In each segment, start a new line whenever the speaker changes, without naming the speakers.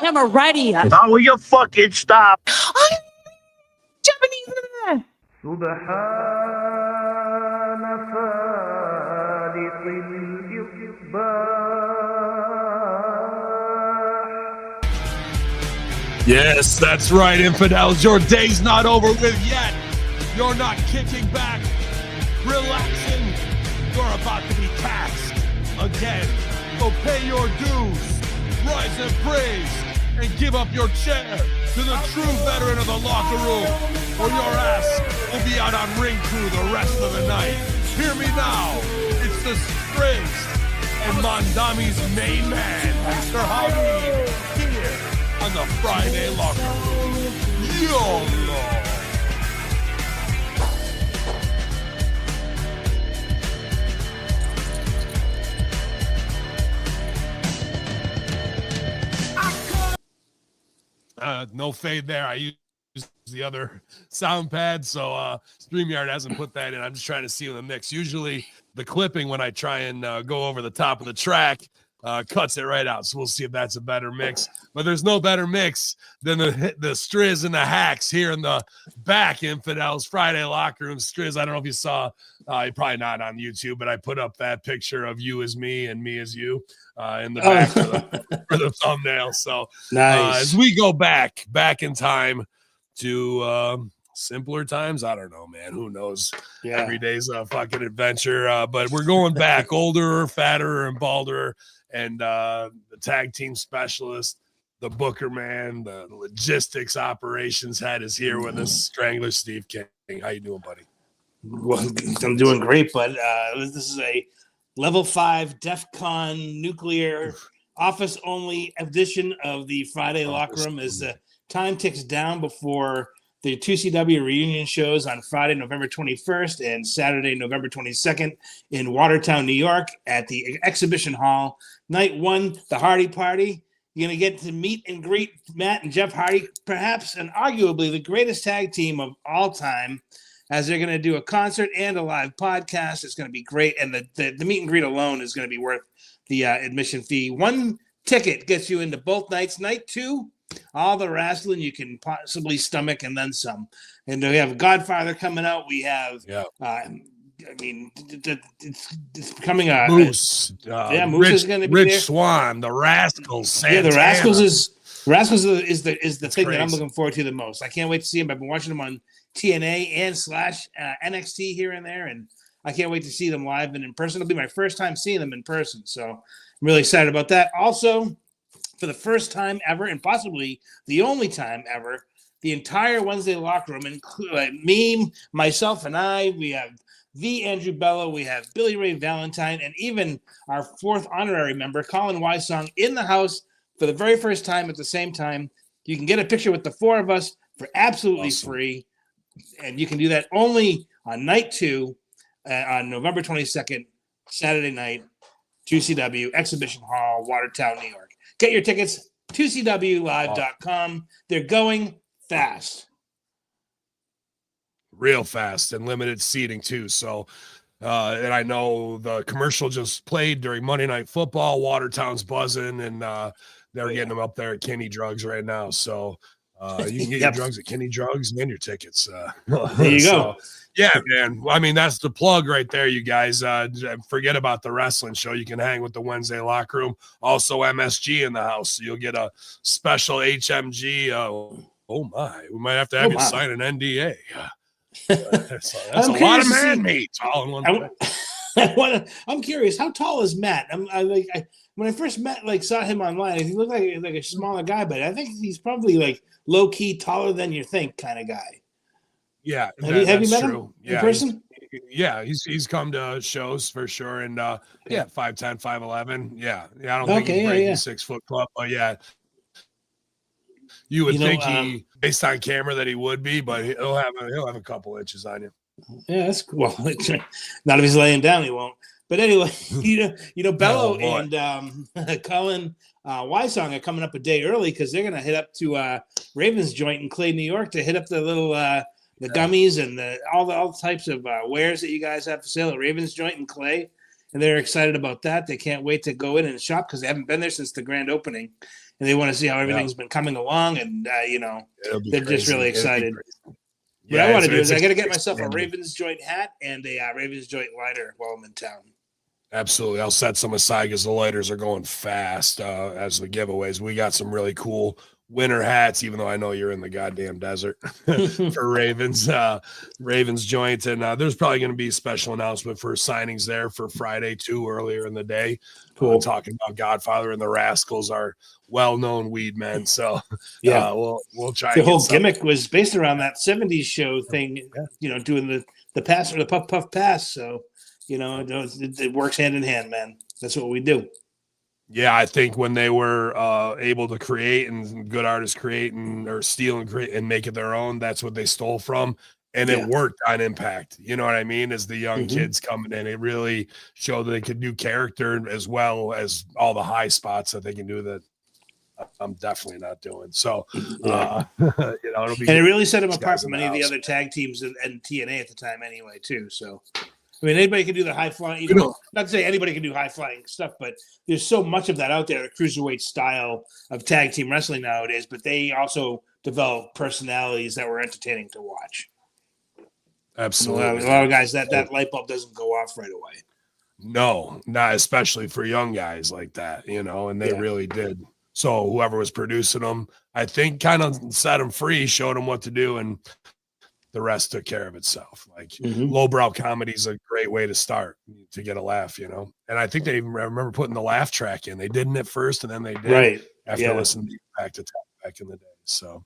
am a ready.
How will you fucking stop?
I'm Japanese.
سبحان فالق الإصباح.
Yes, that's right, infidels. Your day's not over with yet. You're not kicking back, relaxing. You're about to be taxed again. So pay your dues, rise and praise, and give up your chair to the true veteran of the locker room, or your ass will be out on ring crew the rest of the night. Hear me now. It's the Strangler and Mondami's main man, Mr. Hamin, here on the Friday Locker Room. YOLO! No fade there. I used the other sound pad, so StreamYard hasn't put that in. I'm just trying to see in the mix. Usually the clipping, when I try and go over the top of the track, cuts it right out. So we'll see if that's a better mix. But there's no better mix than the Striz and the Hacks here in the back, Infidels Friday Locker Room. Striz, I don't know if you saw, you're probably not on YouTube, but I put up that picture of you as me and me as you in the back for the thumbnail. So
nice.
As we go back in time to simpler times, I don't know, man. Who knows?
Yeah.
Every day's a fucking adventure. But we're going back, older, fatter, and balder. And the tag team specialist, the booker man, the logistics operations head is here with us, Strangler Steve King. How you doing, buddy?
Well, I'm doing great, but this is a level 5 DEF CON nuclear office only edition of the Friday Locker Room as the time ticks down before the 2CW reunion shows on Friday, November 21st and Saturday, November 22nd in Watertown, New York at the Exhibition Hall. Night 1, the Hardy Party. You're going to get to meet and greet Matt and Jeff Hardy, perhaps and arguably the greatest tag team of all time, as they're going to do a concert and a live podcast. It's going to be great. And the meet and greet alone is going to be worth the admission fee. One ticket gets you into both nights. Night 2, all the wrestling you can possibly stomach and then some. And we have Godfather coming out. We have, it's becoming a
Moose.
Moose is going to be
Rich
there.
Swan, the Rascals. Santana.
Yeah, the Rascals is the thing
crazy.
that I'm looking forward to the most. I can't wait to see them. I've been watching them on TNA and / NXT here and there, and I can't wait to see them live and in person. It'll be my first time seeing them in person, so I'm really excited about that. Also, for the first time ever, and possibly the only time ever, the entire Wednesday Locker Room, including me, myself, and I, we have the Andrew Bello, we have Billy Ray Valentine, and even our 4th honorary member, Colin Wysong, in the house for the very first time at the same time. You can get a picture with the 4 of us for absolutely free, and you can do that only on night 2 on November 22nd, Saturday night, 2CW, Exhibition Hall, Watertown, New York. Get your tickets, 2CWlive.com. They're going fast.
Real fast and limited seating too. So, and I know the commercial just played during Monday Night Football. Watertown's buzzing, and they're getting them up there at Kenny Drugs right now. So you can get your drugs at Kenny Drugs and your tickets.
There you go.
Yeah, man. I mean, that's the plug right there, you guys. Forget about the wrestling show. You can hang with the Wednesday Locker Room. Also, MSG in the house. So you'll get a special HMG. Oh, my. We might have to have you sign an NDA. That's a lot of man meat all in one place.
I'm curious, how tall is Matt? When I first saw him online, he looked like a smaller guy, but I think he's probably like low key taller than you think kind of guy.
Yeah,
have you met him in person?
He's come to shows for sure, and 5'10", 5'11". Yeah. I don't think he's breaking 6 foot club, but yeah. You would think he, based on camera, that he would be, but he'll have a couple inches on you.
Yeah, that's cool. Not if he's laying down, he won't. But anyway, Bello and Colin Wysong are coming up a day early because they're going to hit up to Ravens Joint in Clay, New York, to hit up the little the gummies and all types of wares that you guys have for sale at Ravens Joint in Clay, and they're excited about that. They can't wait to go in and shop because they haven't been there since the grand opening. and they want to see how everything's been coming along, and they're just really excited. What I want to do is I got to get myself a Ravens joint hat and a Ravens joint lighter while I'm in town.
Absolutely. I'll set some aside because the lighters are going fast as the giveaways. We got some really cool winter hats, even though I know you're in the goddamn desert for Ravens joint. And there's probably going to be a special announcement for signings there for Friday too, earlier in the day.
Cool.
Talking about Godfather and the Rascals are well-known weed men. So we'll try.
The whole gimmick was based around that 70s show thing, doing the pass or the puff puff pass. So, it works hand in hand, man. That's what we do.
Yeah, I think when they were able to create and good artists create or steal and create and make it their own, that's what they stole from. And it worked on Impact. You know what I mean? As the young kids coming in, it really showed that they could do character as well as all the high spots that they can do that I'm definitely not doing. So, it'll be.
And it really set them apart from any of the other tag teams and TNA at the time anyway, too. So. I mean, anybody can do the high flying, not to say anybody can do high flying stuff, but there's so much of that out there, the cruiserweight style of tag team wrestling nowadays, but they also develop personalities that were entertaining to watch.
Absolutely.
A lot of guys, that light bulb doesn't go off right away.
No, not especially for young guys like that, and they really did. So whoever was producing them, I think kind of set them free, showed them what to do, and the rest took care of itself. Like lowbrow comedy is a great way to start to get a laugh, And I think they even remember putting the laugh track in. They didn't at first, and then they did after listening to Back to Top back in the day. So,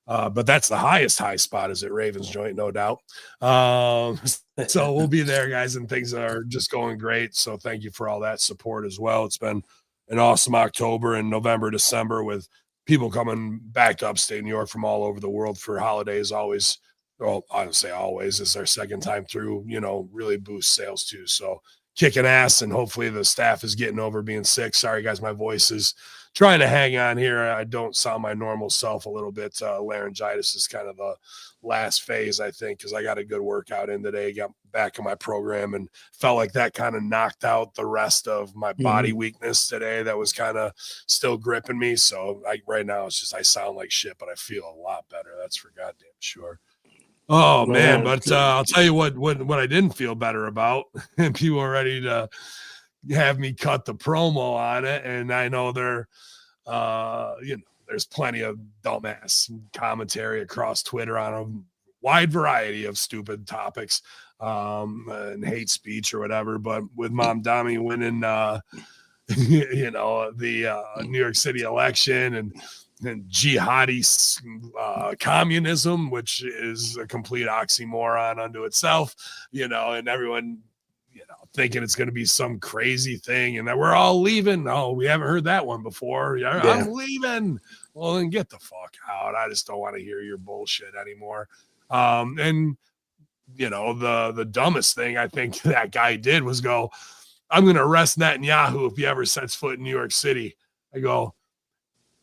but that's the highest high spot is at Ravens joint, no doubt. So we'll be there, guys, and things are just going great. So thank you for all that support as well. It's been an awesome October and November, December with people coming back to upstate New York from all over the world for holidays. Always. Well, I don't say always. It's our second time through, really boost sales too. So kicking ass, and hopefully the staff is getting over being sick. Sorry, guys, my voice is trying to hang on here. I don't sound my normal self a little bit. Laryngitis is kind of the last phase, I think, because I got a good workout in today, got back in my program, and felt like that kind of knocked out the rest of my body weakness today that was kind of still gripping me. So right now it's just I sound like shit, but I feel a lot better. That's for goddamn sure. Oh man, but I'll tell you what I didn't feel better about, and people are ready to have me cut the promo on it, and I know there's plenty of dumbass commentary across Twitter on a wide variety of stupid topics, and hate speech or whatever. But with Mom Dami winning, the New York City election and jihadi communism, which is a complete oxymoron unto itself, and everyone, thinking it's going to be some crazy thing and that we're all leaving. Oh, we haven't heard that one before. I'm leaving. Well, then get the fuck out. I just don't want to hear your bullshit anymore. And the dumbest thing I think that guy did was go, I'm going to arrest Netanyahu if he ever sets foot in New York City. I go,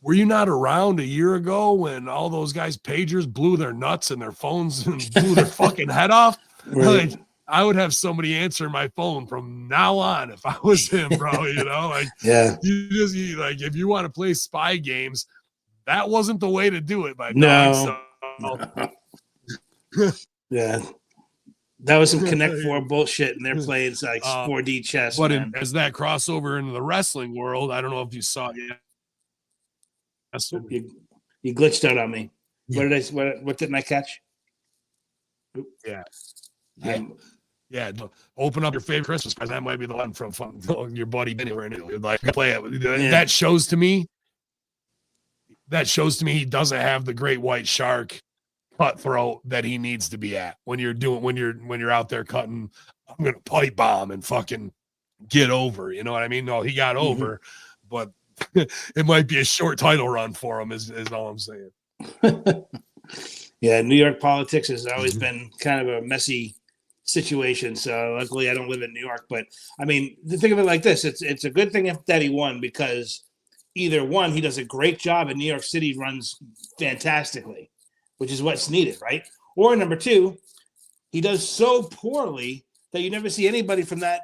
were you not around a year ago when all those guys' pagers blew their nuts and their phones and blew their fucking head off?
Right.
Like, I would have somebody answer my phone from now on if I was him, bro. If you want to play spy games, that wasn't the way to do it, my dog. So.
Yeah. That was some Connect 4 bullshit, and they're playing like 4D chess.
But as that crossover into the wrestling world, I don't know if you saw it yet.
You glitched out on me. What didn't I catch?
Yeah. Open up your favorite Christmas present. That might be the one from your buddy Benny. Like play it. That shows to me he doesn't have the great white shark cutthroat that he needs to be at when you're out there cutting. I'm gonna pipe bomb and fucking get over. You know what I mean? No, he got over, but it might be a short title run for him. Is all I'm saying.
Yeah, New York politics has always been kind of a messy situation. So luckily I don't live in New York, but I mean, think of it like this. It's a good thing that he won, because either one, he does a great job and New York City runs fantastically, which is what's needed, right? Or number two, he does so poorly that you never see anybody from that,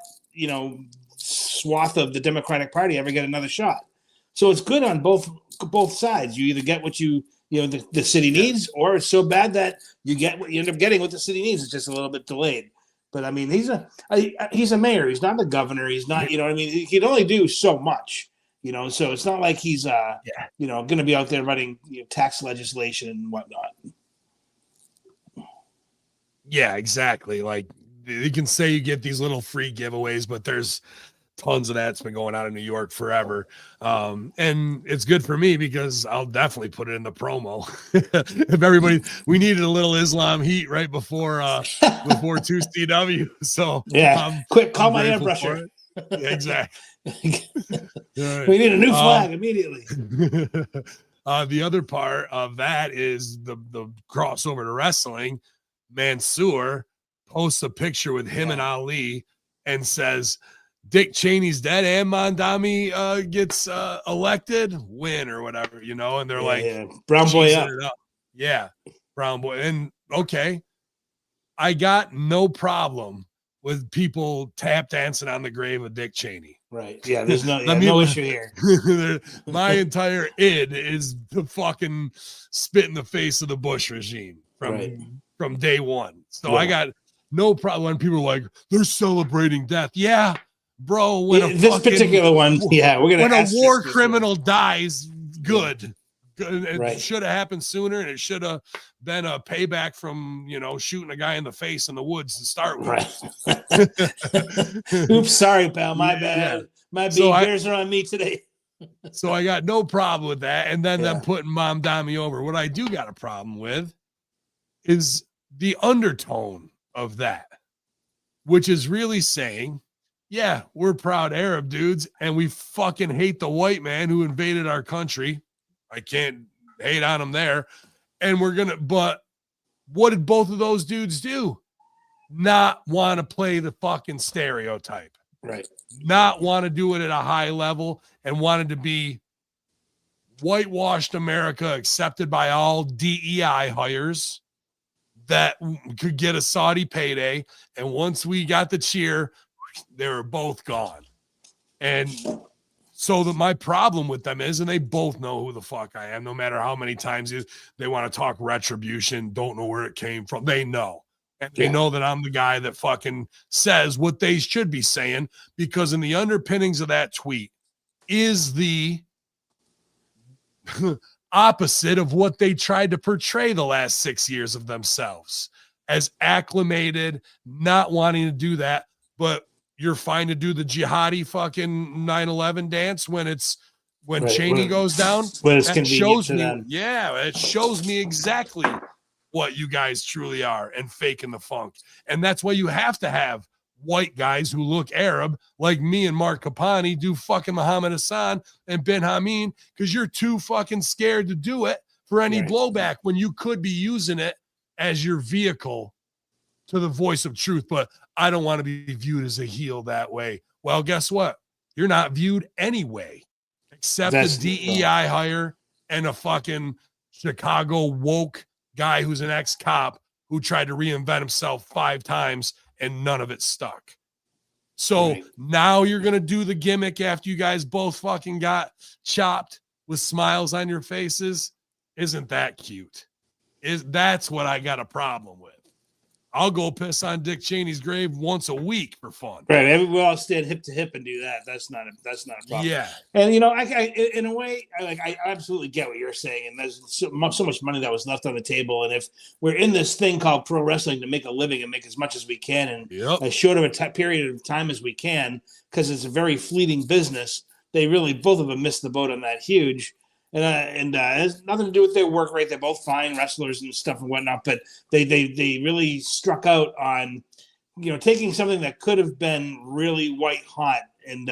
swath of the Democratic Party ever get another shot. So it's good on both both sides. You either get what the city needs, or it's so bad that you get what you end up getting what the city needs. It's just a little bit delayed. But I mean, he's a mayor. He's not the governor. He's not, you know what I mean? He can only do so much, so it's not like he's, going to be out there running tax legislation and whatnot.
Yeah, exactly. Like, you can say you get these little free giveaways, but there's tons of that's been going on in New York forever. And it's good for me because I'll definitely put it in the promo. If we needed a little Islam heat right before 2CW. So
quick, call my airbrusher.
Yeah, exactly. Right.
We need a new flag immediately.
The other part of that is the crossover to wrestling. Mansoor posts a picture with him and Ali and says, Dick Cheney's dead and Mondami gets elected, win or whatever, and they're like,
brown boy up.
Yeah, brown boy. And okay, I got no problem with people tap dancing on the grave of Dick Cheney.
Right. Yeah, there's no issue here.
My entire id is to fucking spit in the face of the Bush regime from day one. So I got no problem when people are like, they're celebrating death. Yeah. Bro, when
particular one, we're gonna.
When a war criminal dies, good. It should have happened sooner, and it should have been a payback from shooting a guy in the face in the woods to start with.
Right. Oops, sorry, pal. My bad. My bears are on me today.
So I got no problem with that, and then them putting Mom Dami over. What I do got a problem with is the undertone of that, which is really saying, yeah, we're proud Arab dudes, and we fucking hate the white man who invaded our country. I can't hate on him there. And but what did both of those dudes do? Not want to play the fucking stereotype.
Right.
Not want to do it at a high level and wanted to be whitewashed America accepted by all DEI hires that could get a Saudi payday. And once we got the cheer, they were both gone. And so my problem with them is, and they both know who the fuck I am, no matter how many times they want to talk retribution, don't know where it came from. They know. And they know that I'm the guy that fucking says what they should be saying, because in the underpinnings of that tweet is the opposite of what they tried to portray the last 6 years of themselves as acclimated, not wanting to do that, but you're fine to do the jihadi fucking 9/11 dance when Cheney goes down.
When it's
that shows me,
them.
it shows me exactly what you guys truly are and faking the funk. And that's why you have to have white guys who look Arab like me and Mark Kapani do fucking Muhammad Hassan and Ben Hamin, because you're too fucking scared to do it for any blowback when you could be using it as your vehicle to the voice of truth. But I don't want to be viewed as a heel that way. Well, guess what? You're not viewed anyway, except a DEI hire and a fucking Chicago woke guy who's an ex-cop who tried to reinvent himself 5 times and none of it stuck. So now you're going to do the gimmick after you guys both fucking got chopped with smiles on your faces. Isn't that cute? That's what I got a problem with. I'll go piss on Dick Cheney's grave once a week for fun.
Right. We'll all stand hip to hip and do that. That's not a problem.
Yeah.
And, I in a way, I absolutely get what you're saying. And there's so much money that was left on the table. And if we're in this thing called pro wrestling to make a living and make as much as we can in as short of a period of time as we can, because it's a very fleeting business, they really, both of them missed the boat on that huge. And it has nothing to do with their work rate. They're both fine wrestlers and stuff and whatnot, but they really struck out on, taking something that could have been really white hot and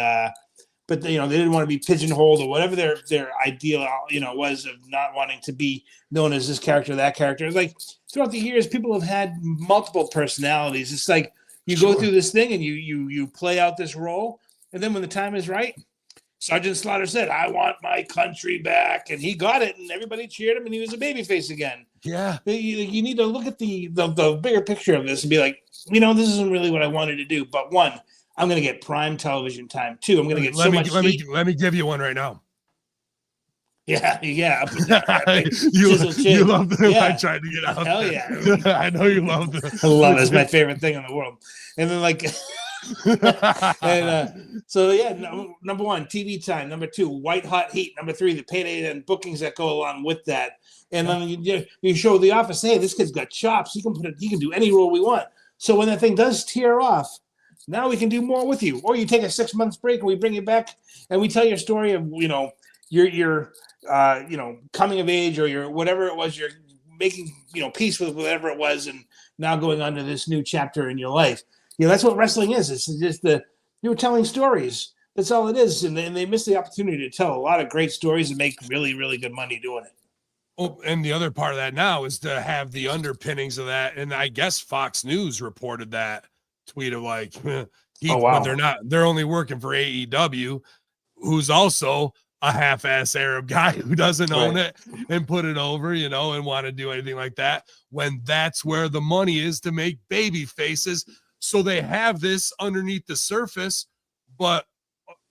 but they didn't want to be pigeonholed or whatever their ideal was of not wanting to be known as this character, that character. It's like throughout the years, people have had multiple personalities. It's like you go through this thing and you play out this role, and then when the time is right, Sergeant Slaughter said, "I want my country back," and he got it, and everybody cheered him, and he was a babyface again.
Yeah,
you need to look at the bigger picture of this and be like, this isn't really what I wanted to do. But one, I'm going to get prime television time. Two, I'm going to get
let me give you one right now.
Yeah. Up and down, that big
you
chiseled chin.
love the
Yeah.
I tried to get out.
Hell
there.
yeah.
I know you love the.
I love it. It's my favorite thing in the world. And then like, and so yeah, number one, TV time. Number two, white hot heat. Number three, the payday and bookings that go along with that. And then you show the office, hey, this kid's got chops. He can do any role we want. So when that thing does tear off, now we can do more with you. Or you take a 6 months break and we bring you back and we tell your story of your coming of age or your whatever it was, you're making peace with whatever it was, and now going on to this new chapter in your life. That's what wrestling is. It's just you're telling stories. That's all it is. And they miss the opportunity to tell a lot of great stories and make really, really good money doing it.
Oh, and the other part of that now is to have the underpinnings of that. And I guess Fox News reported that tweet of like, but they're only working for AEW, who's also a half-ass Arab guy who doesn't own it and put it over, and want to do anything like that, when that's where the money is to make baby faces. So they have this underneath the surface, but,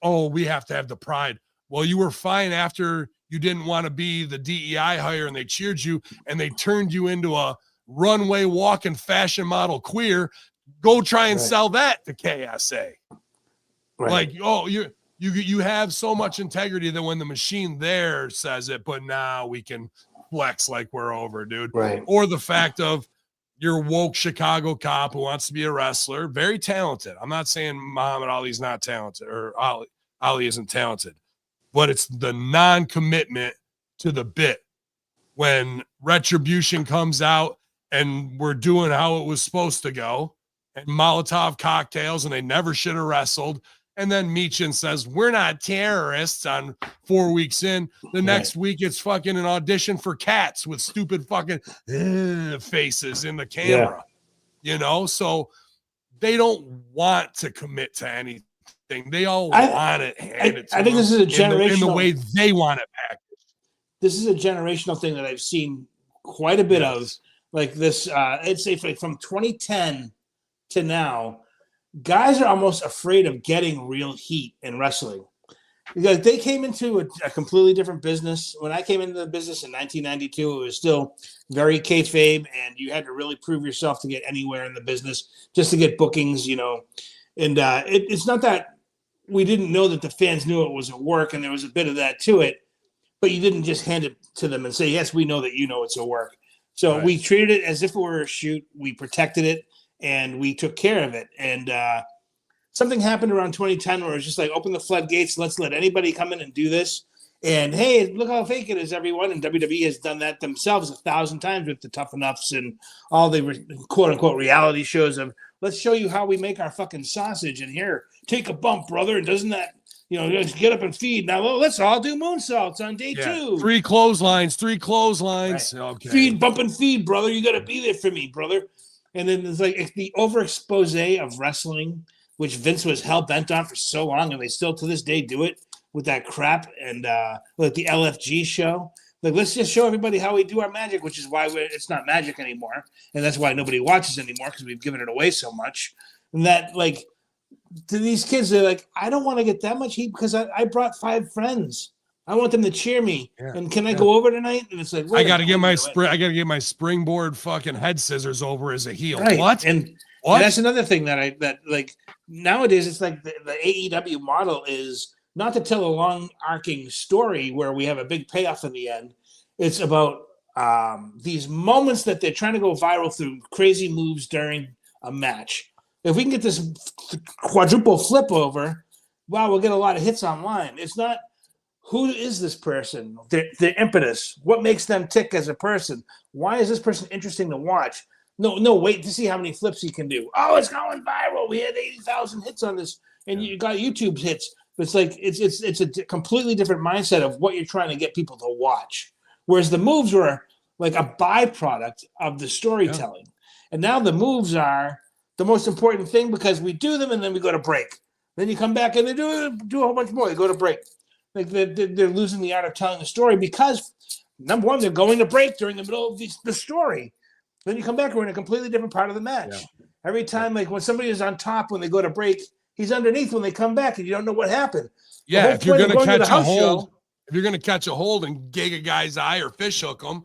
we have to have the pride. Well, you were fine after you didn't want to be the DEI hire and they cheered you and they turned you into a runway walking fashion model queer. Go try and sell that to KSA. Right. Like, you have so much integrity that when the machine there says it, but now we can flex like we're over, dude.
Right.
Or the fact of your woke Chicago cop who wants to be a wrestler, very talented. I'm not saying Muhammad Ali's not talented or Ali isn't talented, but it's the non-commitment to the bit. When Retribution comes out and we're doing how it was supposed to go, and Molotov cocktails, and they never should have wrestled. And then Meechin says, we're not terrorists on 4 weeks in. The next week, it's fucking an audition for Cats with stupid fucking faces in the camera. So they don't want to commit to anything. They all want it handed to them.
I think this is a generational
in the way they want it packaged.
This is a generational thing that I've seen quite a bit of. Like this, I'd say from 2010 to now, guys are almost afraid of getting real heat in wrestling because they came into a completely different business. When I came into the business in 1992, it was still very kayfabe, and you had to really prove yourself to get anywhere in the business just to get bookings, And it's not that we didn't know that the fans knew it was a work, and there was a bit of that to it, but you didn't just hand it to them and say, yes, we know that it's a work. So we treated it as if it were a shoot. We protected it. And we took care of it. And something happened around 2010 where it was just like, open the floodgates. Let's let anybody come in and do this. And, hey, look how fake it is, everyone. And WWE has done that themselves 1,000 times with the Tough Enoughs and all the quote-unquote reality shows of, let's show you how we make our fucking sausage. And here, take a bump, brother. And doesn't that, just get up and feed. Now, let's all do moonsaults on day 2.
3 clotheslines. Right. Okay.
Feed, bump, and feed, brother. You got to be there for me, brother. And then there's like the overexpose of wrestling, which Vince was hell bent on for so long, and they still to this day do it with that crap. And like the LFG show, like let's just show everybody how we do our magic, which is why it's not magic anymore, and that's why nobody watches anymore because we've given it away so much. And that like to these kids, they're like, I don't want to get that much heat because I brought 5 friends. I want them to cheer me. Yeah. And can I go over tonight? And it's like,
I got to get my springboard fucking head scissors over as a heel.
Right.
What?
And that's another thing that like nowadays it's like the AEW model is not to tell a long arcing story where we have a big payoff in the end. It's about these moments that they're trying to go viral through crazy moves during a match. If we can get this quadruple flip over, wow, we'll get a lot of hits online. It's not, who is this person? Their impetus. What makes them tick as a person? Why is this person interesting to watch? No, wait to see how many flips he can do. Oh, it's going viral. We had 80,000 hits on this, and you got YouTube's hits. It's like it's a completely different mindset of what you're trying to get people to watch. Whereas the moves were like a byproduct of the storytelling, and now the moves are the most important thing because we do them and then we go to break. Then you come back and they do a whole bunch more. They go to break. Like they're losing the art of telling the story because number one, they're going to break during the middle of the story. Then you come back, we're in a completely different part of the match. Yeah. Every time, like when somebody is on top when they go to break, he's underneath when they come back, and you don't know what happened.
Yeah, if you're going to catch a hold, If you're going to catch a hold and gig a guy's eye or fish hook him,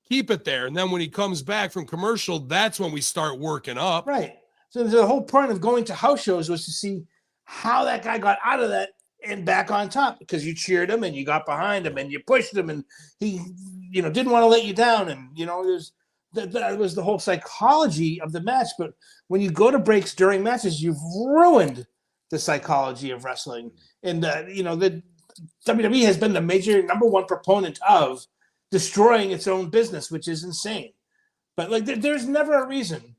keep it there. And then when he comes back from commercial, that's when we start working up.
Right. So the whole point of going to house shows was to see how that guy got out of that and back on top, because you cheered him and you got behind him and you pushed him and he, didn't want to let you down. And, that was the whole psychology of the match. But when you go to breaks during matches, you've ruined the psychology of wrestling. And, the WWE has been the major number one proponent of destroying its own business, which is insane. But there's never a reason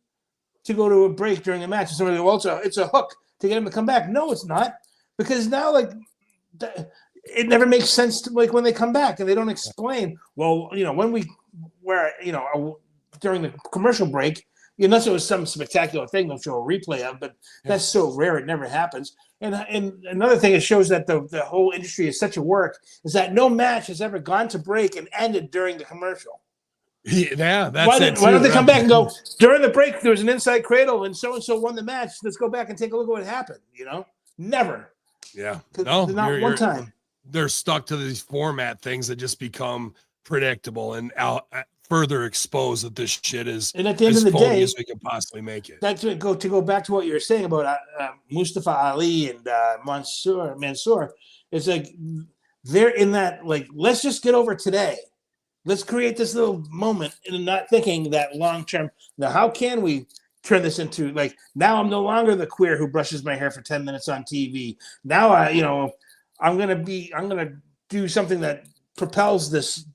to go to a break during a match and somebody goes, well, it's a hook to get him to come back. No, it's not, because now it never makes sense to when they come back and they don't explain. Well, when during the commercial break, unless it was some spectacular thing they'll show a replay of, but that's so rare it never happens. And another thing it shows that the whole industry is such a work is that no match has ever gone to break and ended during the commercial.
Yeah, that's
why don't they come back and go, during the break there was an inside cradle and so won the match, let's go back and take a look at what happened. Never.
Yeah,
no, not one time.
They're stuck to these format things that just become predictable and further expose that this shit is,
and at the end of the day,
as we can possibly make it.
That's to go back to what you were saying about Mustafa Ali and Mansoor. It's like they're in that let's just get over today. Let's create this little moment and not thinking that long term. Now, how can we turn this into now I'm no longer the queer who brushes my hair for 10 minutes on TV. Now I'm gonna do something that propels this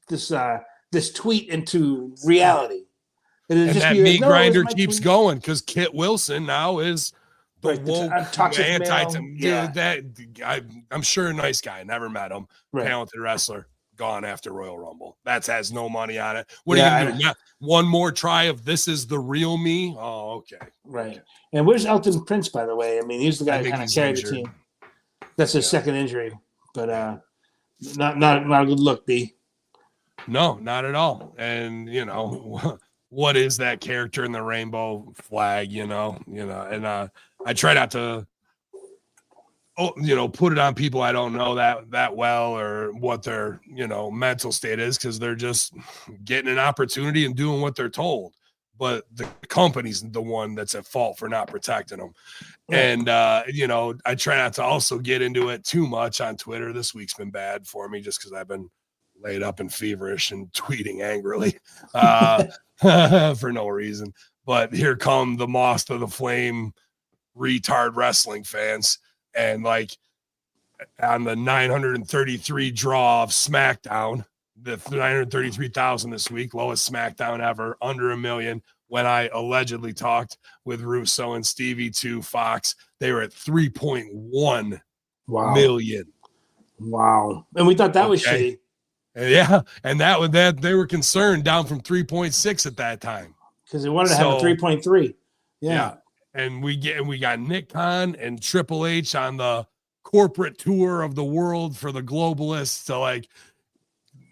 tweet into reality.
And that meat grinder keeps going because Kit Wilson now is the woke I'm sure a nice guy. Never met him. Right. Talented wrestler. Gone after Royal Rumble. That has no money on it. What are you gonna do? One more try of this is the real me? Oh, okay.
Right. And where's Elton Prince, by the way? I mean, he's the guy who kind of carried the team. That's his second injury. But not a good look, B.
No, not at all. And what is that character in the rainbow flag, and I try not to put it on people I don't know that well or what their, mental state is, because they're just getting an opportunity and doing what they're told. But the company's the one that's at fault for not protecting them. And, I try not to also get into it too much on Twitter. This week's been bad for me just because I've been laid up and feverish and tweeting angrily for no reason. But here come the Moss to the Flame retard wrestling fans. And on the 933 draw of SmackDown, the 933,000 this week, lowest SmackDown ever, under 1 million. When I allegedly talked with Russo and Stevie to Fox, they were at 3.1 million.
Wow. And we thought that was shitty.
Yeah. And that they were concerned, down from 3.6 at that time.
Because they wanted to have a 3.3. Yeah.
And we got Nick Khan and Triple H on the corporate tour of the world for the globalists to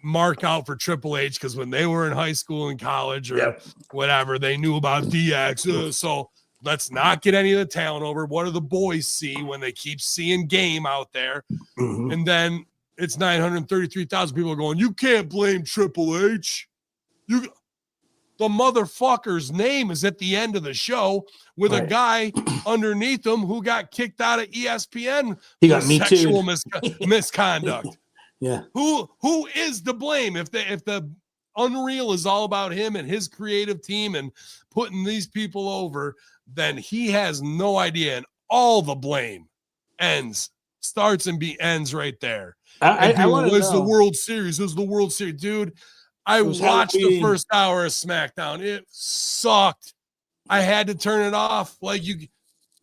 mark out for Triple H, because when they were in high school and college or whatever, they knew about DX. So let's not get any of the talent over. What do the boys see when they keep seeing game out there? Mm-hmm. And then it's 933,000 people are going, you can't blame Triple H. The motherfucker's name is at the end of the show with a guy underneath him who got kicked out of ESPN for sexual misconduct.
Yeah.
Who is to blame if the Unreal is all about him and his creative team and putting these people over, then he has no idea, and all the blame starts and ends right there. I want to know. The World Series. It was the World Series, dude. I watched the first hour of SmackDown. It sucked. I had to turn it off.
My kids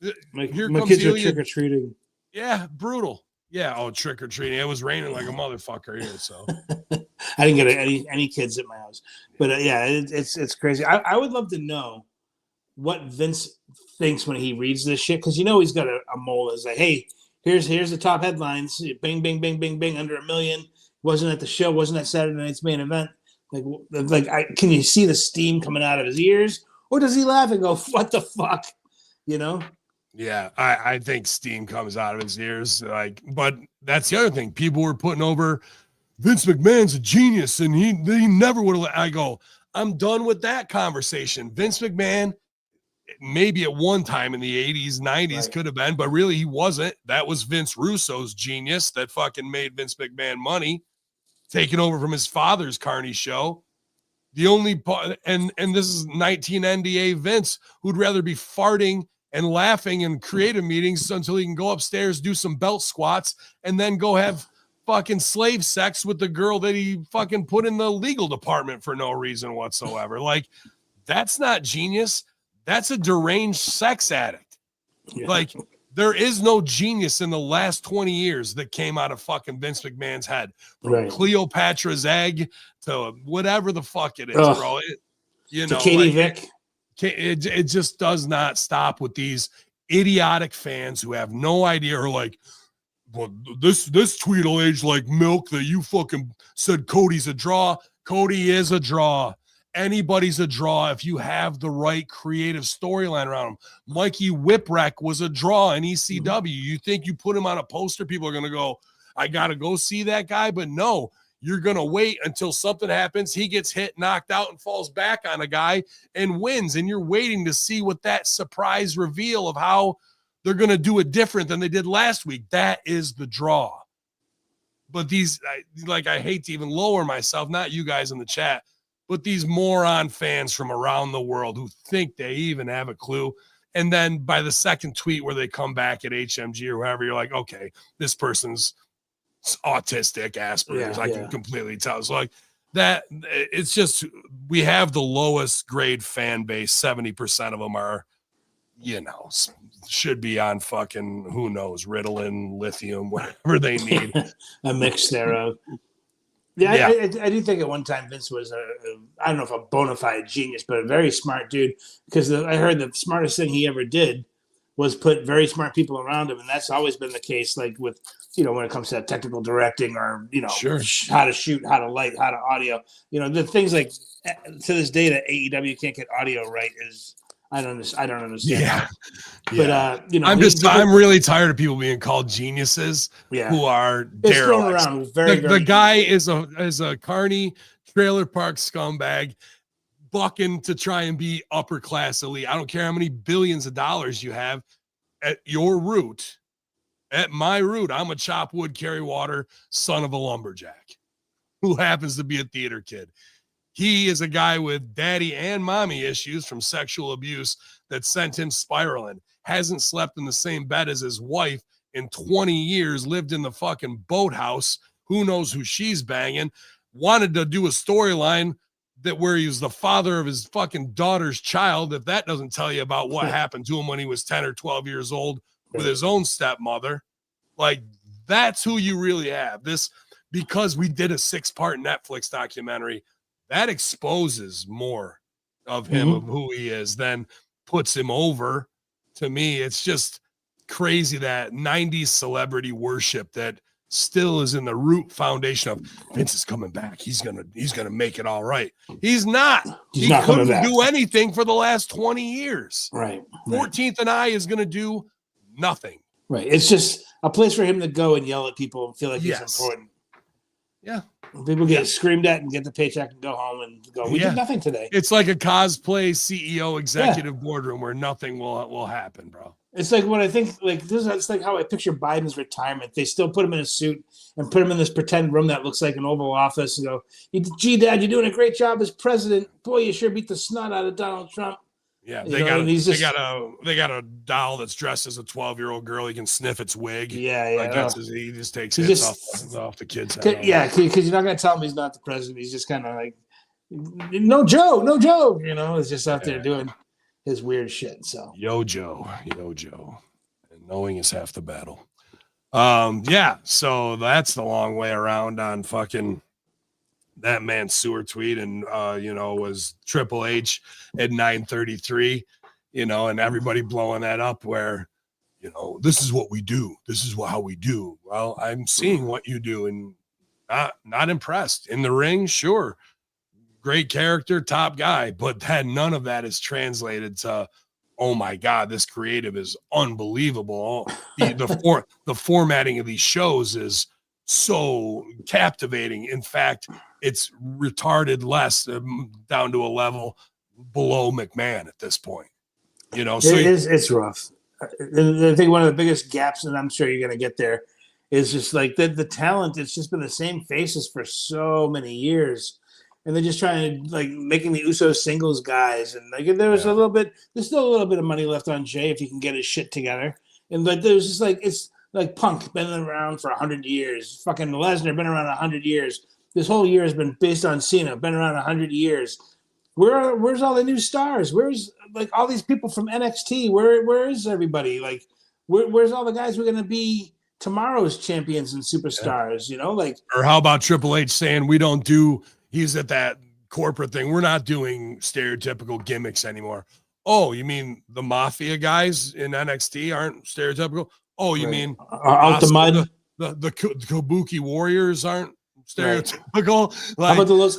are trick-or-treating.
Yeah, brutal. Yeah, trick-or-treating. It was raining like a motherfucker here, so.
I didn't get any kids at my house. But, it's crazy. I would love to know what Vince thinks when he reads this shit, because he's got a mole that's like, hey, here's the top headlines. Bing, bing, bing, bing, bing, under 1 million. Wasn't at the show. Wasn't at Saturday night's main event. Can you see the steam coming out of his ears, or does he laugh and go, "What the fuck,"
Yeah, I think steam comes out of his ears. But that's the other thing. People were putting over Vince McMahon's a genius and he never would have. I go, I'm done with that conversation. Vince McMahon, maybe at one time in the 80s, 90s could have been, but really he wasn't. That was Vince Russo's genius that fucking made Vince McMahon money, taking over from his father's Carney show. The only part, and this is 19 NDA Vince, who'd rather be farting and laughing in creative meetings until he can go upstairs, do some belt squats, and then go have fucking slave sex with the girl that he fucking put in the legal department for no reason whatsoever. Like, that's not genius. That's a deranged sex addict. Yeah. Like, there is no genius in the last 20 years that came out of fucking Vince McMahon's head. From Cleopatra's egg to whatever the fuck it is, bro. To
Katie Vick.
It just does not stop with these idiotic fans who have no idea, or like, well, this tweet will age like milk that you fucking said Cody's a draw. Cody is a draw. Anybody's a draw if you have the right creative storyline around him. Mikey Whipwreck was a draw in ECW. Mm-hmm. You think you put him on a poster, people are going to go, I got to go see that guy. But no, you're going to wait until something happens. He gets hit, knocked out, and falls back on a guy and wins. And you're waiting to see what that surprise reveal of how they're going to do it different than they did last week. That is the draw. But these, I hate to even lower myself, not you guys in the chat, but these moron fans from around the world who think they even have a clue. And then by the second tweet where they come back at HMG or whoever, you're like, okay, this person's autistic, Asperger's. I can completely tell. It's like that. It's just, we have the lowest grade fan base. 70% of them are, should be on fucking, who knows, Ritalin, lithium, whatever they need.
A mix thereof. Yeah. I do think at one time Vince was I don't know if a bona fide genius, but a very smart dude. Because I heard the smartest thing he ever did was put very smart people around him, and that's always been the case. Like with when it comes to technical directing or how to shoot, how to light, how to audio. The things like to this day that AEW can't get audio right is I don't understand.
Yeah.
But
I'm really tired of people being called geniuses who are derelicts. The guy is a Carney trailer park scumbag bucking to try and be upper class elite. I don't care how many billions of dollars you have. At your root, at my root, I'm a chop wood, carry water son of a lumberjack who happens to be a theater kid. He is a guy with daddy and mommy issues from sexual abuse that sent him spiraling. Hasn't slept in the same bed as his wife in 20 years, lived in the fucking boathouse. Who knows who she's banging? Wanted to do a storyline where he was the father of his fucking daughter's child. If that doesn't tell you about what happened to him when he was 10 or 12 years old with his own stepmother, like that's who you really have. This, because we did a 6-part Netflix documentary, that exposes more of him, of who he is, than puts him over. To me, it's just crazy that 90s celebrity worship that still is in the root foundation of Vince is coming back. He's gonna make it all right. He's not. He couldn't do anything for the last 20 years.
Right.
14th and I is gonna do nothing.
Right. It's just a place for him to go and yell at people and feel like he's important.
Yeah.
People get screamed at and get the paycheck and go home and go, we did nothing today.
It's like a cosplay CEO executive boardroom where nothing will happen, bro.
It's like what I think, it's like how I picture Biden's retirement. They still put him in a suit and put him in this pretend room that looks like an Oval Office and go, gee, Dad, you're doing a great job as president. Boy, you sure beat the snot out of Donald Trump.
Yeah, they got a doll that's dressed as a 12-year-old girl. He can sniff its wig. He just takes hits off the kid's head.
Yeah, because you're not going to tell him he's not the president. He's just kind of like, no Joe. He's just out there doing his weird shit. So
Yo Joe, and knowing is half the battle. So that's the long way around on fucking that man's sewer tweet, and was Triple H at 9:33, and everybody blowing that up where, this is what we do. This is how we do. Well, I'm seeing what you do and not impressed. In the ring, sure. Great character, top guy, but none of that is translated to, oh my God, this creative is unbelievable. The formatting of these shows is so captivating. In fact, it's retarded less down to a level below McMahon at this point. You know, so
it's rough. I think one of the biggest gaps, and I'm sure you're going to get there, is just like the talent. It's just been the same faces for so many years, and they're just trying to like making the Usos singles guys. And like there's still a little bit of money left on Jay if he can get his shit together. And but there's just like it's like Punk been around for 100 years, fucking Lesnar been around 100 years. This whole year has been based on Cena, been around 100 years. Where's all the new stars? Where's like all these people from NXT? Where is everybody? Like, where's all the guys who are going to be tomorrow's champions and superstars? You know, like.
Or how about Triple H saying we don't do? He's at that corporate thing. We're not doing stereotypical gimmicks anymore. Oh, you mean the Mafia guys in NXT aren't stereotypical? Oh, you mean
out the mud?
The Kabuki Warriors aren't stereotypical. Right. Like,
how about the Los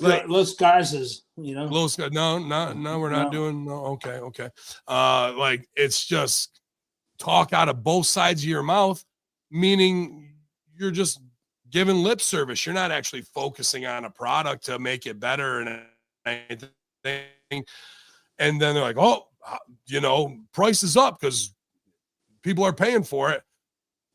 Garzas? You know,
no, we're not doing. No, okay. Like it's just talk out of both sides of your mouth, meaning you're just giving lip service. You're not actually focusing on a product to make it better and anything. And then they're like, oh, you know, price is up because people are paying for it.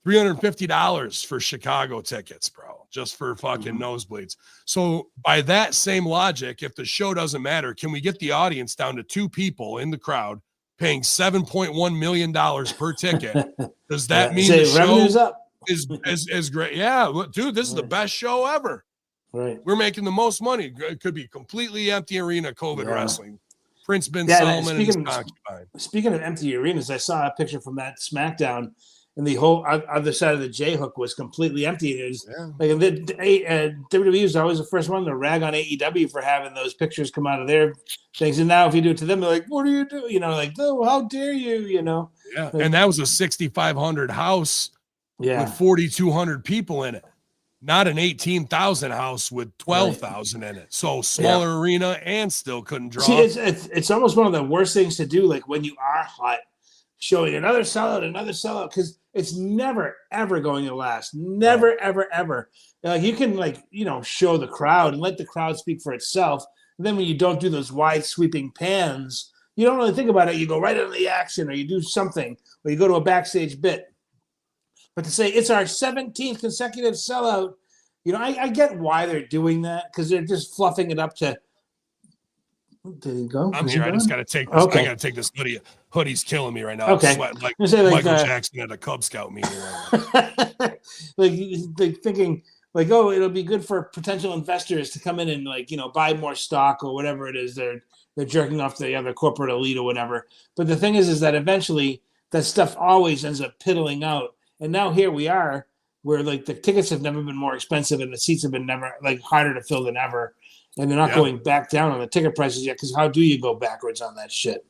$350 for Chicago tickets, bro, just for fucking nosebleeds. So by that same logic, if the show doesn't matter, can we get the audience down to 2 people in the crowd paying $7.1 million per ticket? Does that mean the show is great? Yeah, dude, this is the best show ever.
Right.
We're making the most money. It could be completely empty arena COVID wrestling. Prince Ben Salman and his concubine.
Speaking of empty arenas, I saw a picture from that SmackDown. And the whole other side of the J hook was completely empty. It was like WWE was always the first one to rag on AEW for having those pictures come out of their things. And now if you do it to them, they're like, "What do you do?" You know, like, "Oh, how dare you?" You know.
Yeah,
like,
and that was a 6,500 house with 4,200 people in it, not an 18,000 house with 12,000 in it. So smaller arena and still couldn't draw.
See, it's almost one of the worst things to do. Like when you are hot, showing another sellout, because it's never ever going to last. Never ever. Like you can show the crowd and let the crowd speak for itself. And then when you don't do those wide sweeping pans, you don't really think about it. You go right into the action, or you do something, or you go to a backstage bit. But to say it's our 17th consecutive sellout, I get why they're doing that, because they're just fluffing it up to. Did he go?
I'm here. I just got to take this. Okay. I got to take this hoodie. Hoodie's killing me right now.
Okay.
I'm sweating like Michael Jackson at a Cub Scout meeting.
like thinking like, oh, it'll be good for potential investors to come in and buy more stock or whatever it is. They're jerking off to the other corporate elite or whatever. But the thing is that eventually that stuff always ends up piddling out. And now here we are, where the tickets have never been more expensive and the seats have been never harder to fill than ever. And they're not going back down on the ticket prices yet, because how do you go backwards on that shit?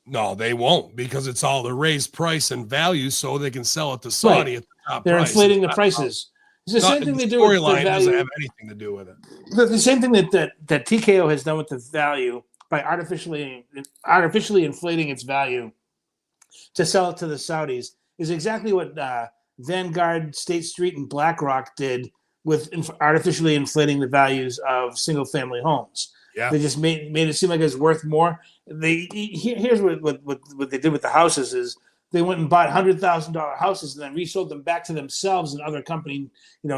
No, they won't, because it's all the raised price and value so they can sell it to Saudi at the top
They're
price.
inflating the prices. It's the same thing they do with the value.
Doesn't have anything to do with it.
The same thing that TKO has done with the value by artificially inflating its value to sell it to the Saudis is exactly what Vanguard, State Street, and BlackRock did with artificially inflating the values of single-family homes. Yeah, they just made it seem like it's worth more. Here's what they did with the houses is they went and bought $100,000 houses and then resold them back to themselves and other company,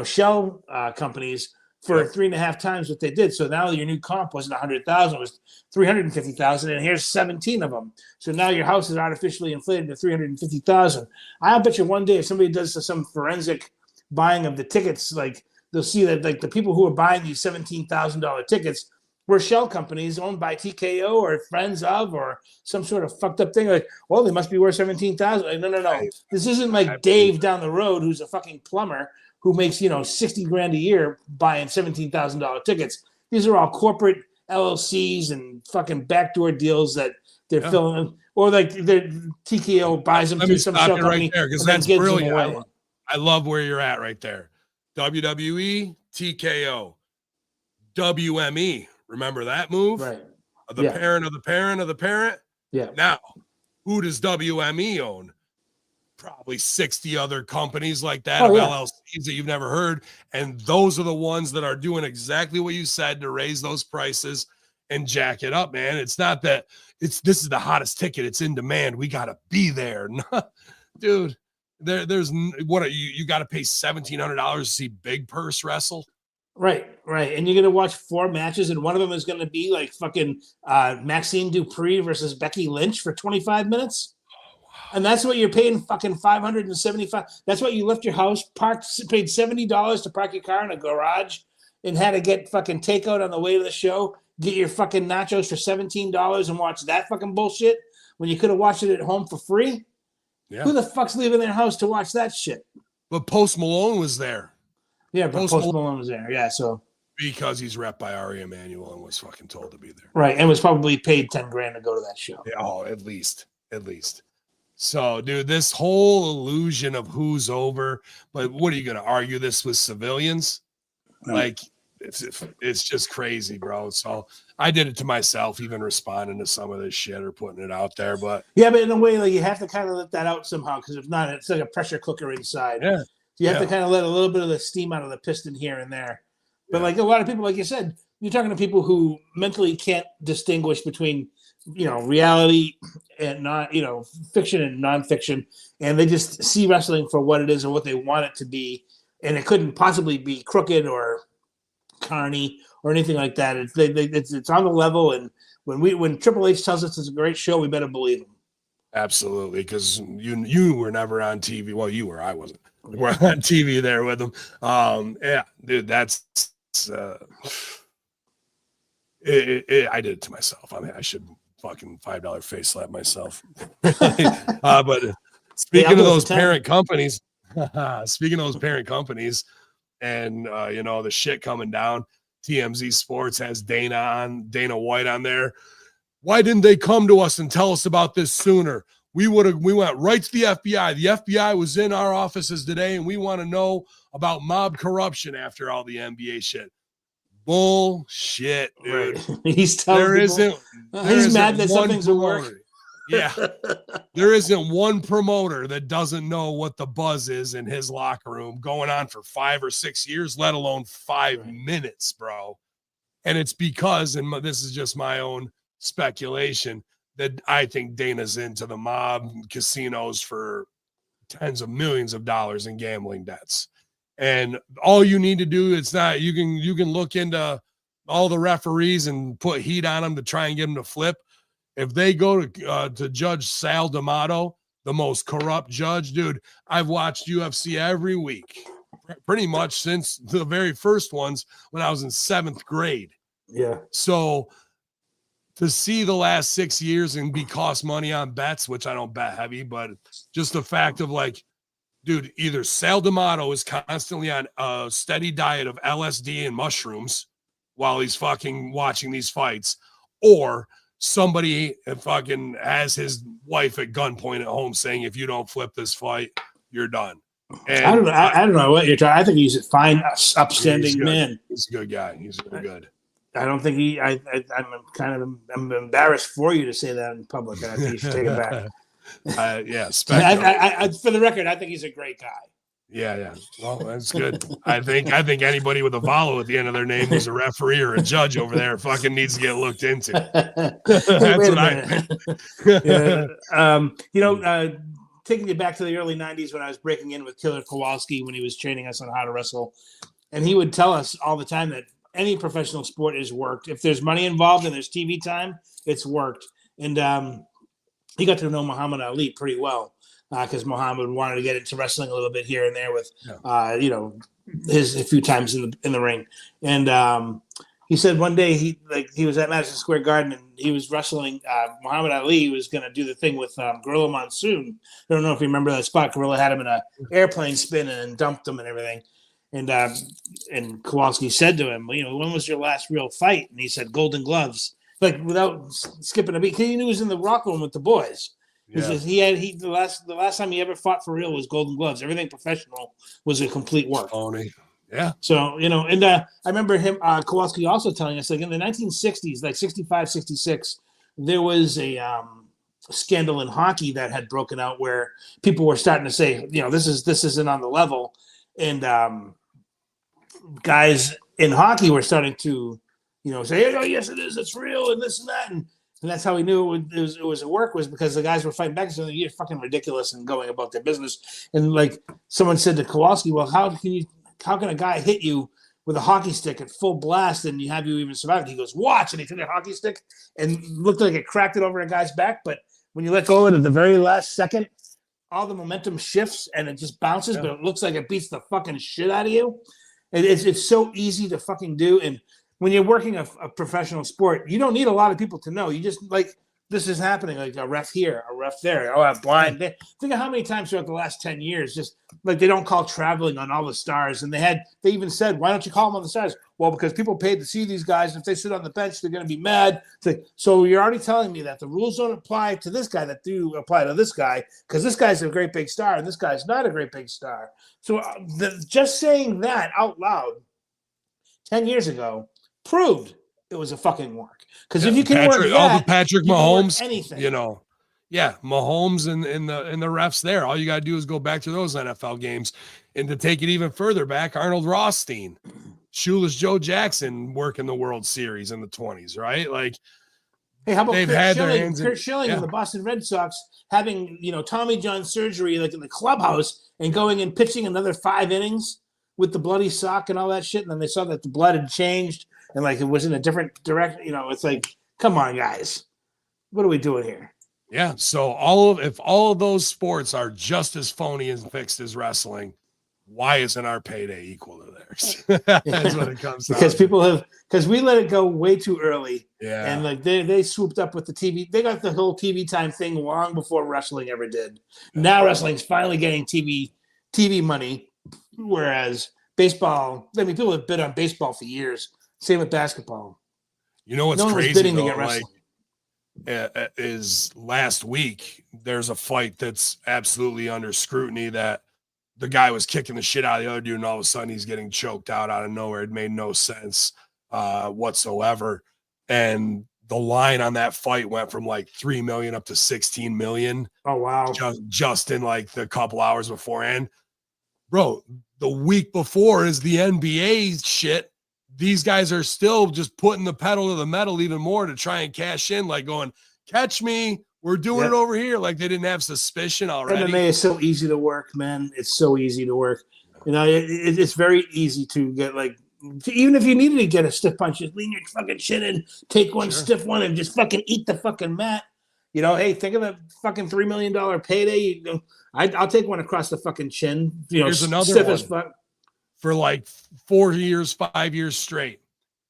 shell companies for 3.5 times what they did. So now your new comp wasn't 100,000, it was 350,000, and here's 17 of them. So now your house is artificially inflated to 350,000. I bet you one day if somebody does some forensic buying of the tickets, they'll see that the people who are buying these $17,000 tickets were shell companies owned by TKO or friends of, or some sort of fucked up thing. Well, they must be worth 17,000. No. This isn't like Dave down the road who's a fucking plumber who makes $60,000 a year buying $17,000 tickets. These are all corporate LLCs and fucking backdoor deals that they're filling, or their TKO buys them through some shell company.
Right there, because that's brilliant. I love where you're at right there. WWE, TKO, WME. Remember that move?
Right.
The parent of the parent of the parent?
Yeah.
Now, who does WME own? probably 60 other companies like that
Oh,
of
yeah.
LLCs that you've never heard. And those are the ones that are doing exactly what you said to raise those prices and jack it up, man. It's not that this is the hottest ticket. It's in demand. We got to be there. Dude, there's what you got to pay $1,700 to see Big Purse wrestle.
Right. And you're going to watch 4 matches, and one of them is going to be like fucking Maxine Dupree versus Becky Lynch for 25 minutes. And that's what you're paying fucking $575. That's what you left your house, paid $70 to park your car in a garage, and had to get fucking takeout on the way to the show, get your fucking nachos for $17 and watch that fucking bullshit when you could have watched it at home for free? Yeah. Who the fuck's leaving their house to watch that shit?
But Post Malone was there.
Yeah, but Post Malone was there. Yeah, so
because he's rep by Ari Emanuel and was fucking told to be there.
Right, and was probably paid $10,000 to go to that show.
Yeah, oh, at least. So, dude, this whole illusion of who's over, but what are you going to argue this with civilians? No. Like, it's just crazy, bro. So I did it to myself, even responding to some of this shit or putting it out there. But
yeah, but in a way, like you have to kind of let that out somehow, because if not, it's like a pressure cooker inside.
Yeah.
So you have to kind of let a little bit of the steam out of the piston here and there. But like a lot of people, like you said, you're talking to people who mentally can't distinguish between, reality and not, fiction and nonfiction, and they just see wrestling for what it is or what they want it to be, and it couldn't possibly be crooked or carny or anything like that. It's on the level, and when Triple H tells us it's a great show, we better believe him.
Absolutely, because you were never on TV. Well, you were. I wasn't. We're on TV there with him. Yeah, dude, that's. I did it to myself. I mean, I should fucking $5 face slap myself. But speaking of those parent companies, and the shit coming down, TMZ Sports has Dana White on there. Why didn't they come to us and tell us about this sooner? We went right to the FBI. The FBI was in our offices today, and we want to know about mob corruption after all the NBA shit. Bullshit, dude.
Right. He's mad that something's a work.
Yeah. There isn't one promoter that doesn't know what the buzz is in his locker room going on for 5 or 6 years, let alone 5 minutes, bro. And it's because, and this is just my own speculation, that I think Dana's into the mob casinos for tens of millions of dollars in gambling debts. And all you need to do, it's not, you can look into all the referees and put heat on them to try and get them to flip. If they go to Judge Sal D'Amato, the most corrupt judge, dude, I've watched UFC every week, pretty much since the very first ones when I was in 7th grade.
Yeah.
So to see the last 6 years and be cost money on bets, which I don't bet heavy, but just the fact of like, dude, either Sal D'Amato is constantly on a steady diet of LSD and mushrooms while he's fucking watching these fights, or somebody fucking has his wife at gunpoint at home saying, if you don't flip this fight, you're done. And
I don't know what you're talking. I think he's a fine, upstanding man.
He's a good guy. He's really good.
I don't think I'm embarrassed for you to say that in public. I think you should take it back.
Yeah,
for the record, I think he's a great guy.
Yeah. Well, that's good. I think anybody with a vowel at the end of their name who's a referee or a judge over there fucking needs to get looked into. That's what I think.
Taking you back to the early 90s when I was breaking in with Killer Kowalski when he was training us on how to wrestle, and he would tell us all the time that any professional sport is worked. If there's money involved and there's TV time, it's worked. And he got to know Muhammad Ali pretty well because Muhammad wanted to get into wrestling a little bit here and there with, his a few times in the ring. And he said one day he was at Madison Square Garden and he was wrestling Muhammad Ali. He was going to do the thing with Gorilla Monsoon. I don't know if you remember that spot. Gorilla had him in an airplane spin and dumped him and everything. And Kowalski said to him, when was your last real fight? And he said, Golden Gloves. Like without skipping a beat, he knew he was in the rock room with the boys. Yeah. The last time he ever fought for real was Golden Gloves. Everything professional was a complete work.
Phony. Yeah.
So and I remember him Kowalski also telling us like in the 1960s, like 65, 66, there was a scandal in hockey that had broken out where people were starting to say, this isn't on the level, and guys in hockey were starting to, say, oh yes it is, it's real, and this and that, and that's how we knew it was a work, was because the guys were fighting back and saying, you're fucking ridiculous, and going about their business. And like someone said to Kowalski, well, how can a guy hit you with a hockey stick at full blast and have you even survive? He goes, watch, and he took a hockey stick and looked like it cracked it over a guy's back, but when you let go of it at the very last second, all the momentum shifts and it just bounces, but it looks like it beats the fucking shit out of you. It's so easy to fucking do. And when you're working a professional sport, you don't need a lot of people to know. You just, like, this is happening, like a ref here, a ref there. Oh, I'm blind. Think of how many times throughout the last 10 years, just like they don't call traveling on all the stars. And they even said, why don't you call them on the stars? Well, because people paid to see these guys. And if they sit on the bench, they're going to be mad. So you're already telling me that the rules don't apply to this guy that do apply to this guy, because this guy's a great big star and this guy's not a great big star. So just saying that out loud 10 years ago proved it was a fucking work. Because if you can work that,
all the Patrick Mahomes,
anything.
Mahomes and the refs there. All you got to do is go back to those NFL games. And to take it even further back, Arnold Rothstein, Shoeless Joe Jackson working the World Series in the 20s, right? Like,
hey, how about Kurt Schilling and the Boston Red Sox having, Tommy John surgery like in the clubhouse and going and pitching another 5 innings with the bloody sock and all that shit, and then they saw that the blood had changed and like it was in a different direction. It's like, come on, guys, what are we doing here?
Yeah. So if all of those sports are just as phony and fixed as wrestling, why isn't our payday equal to theirs? That's what it comes down to. Because we let it go way too early.
Yeah. And like they swooped up with the TV. They got the whole TV time thing long before wrestling ever did. Yeah. Now wrestling's finally getting TV money, whereas baseball, people have bid on baseball for years. Same with basketball.
You know what's
no one
crazy
was bidding
though,
to get wrestling.
Is last week there's a fight that's absolutely under scrutiny that the guy was kicking the shit out of the other dude, and all of a sudden he's getting choked out of nowhere. It made no sense whatsoever. And the line on that fight went from like 3 million up to 16 million.
Oh, wow.
Just in like the couple hours beforehand. Bro, the week before is the NBA shit. These guys are still just putting the pedal to the metal even more to try and cash in, like going, catch me. We're doing it over here. Like they didn't have suspicion already.
MMA is so easy to work, man. It's so easy to work. It's very easy to get, like, even if you needed to get a stiff punch, just lean your fucking chin and take one stiff one and just fucking eat the fucking mat. Hey, think of the fucking $3 million payday. I'll take one across the fucking chin.
Here's another
stiff
one.
As fuck.
For like 4 years, 5 years straight,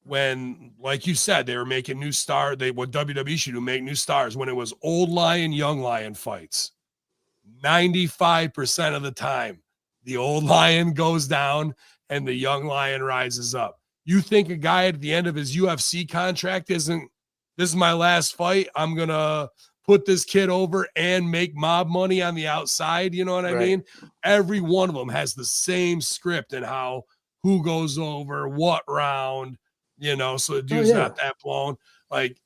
when, like you said, they were making new stars. What WWE should do, make new stars. When it was old lion, young lion fights, 95% of the time, the old lion goes down and the young lion rises up. You think a guy at the end of his UFC contract isn't, this is my last fight, I'm going to put this kid over and make mob money on the outside? You know what I mean? Every one of them has the same script and who goes over, what round, so the dude's not that blown. Like,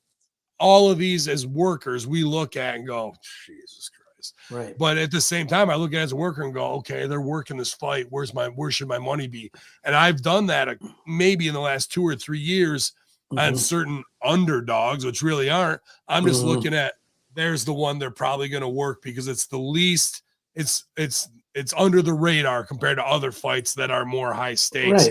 all of these as workers, we look at and go, Jesus Christ.
Right.
But at the same time, I look at it as a worker and go, okay, they're working this fight. Where should my money be? And I've done that maybe in the last 2 or 3 years on certain underdogs, which really aren't. I'm just looking at, there's the one they're probably going to work because it's the least, it's under the radar compared to other fights that are more high stakes,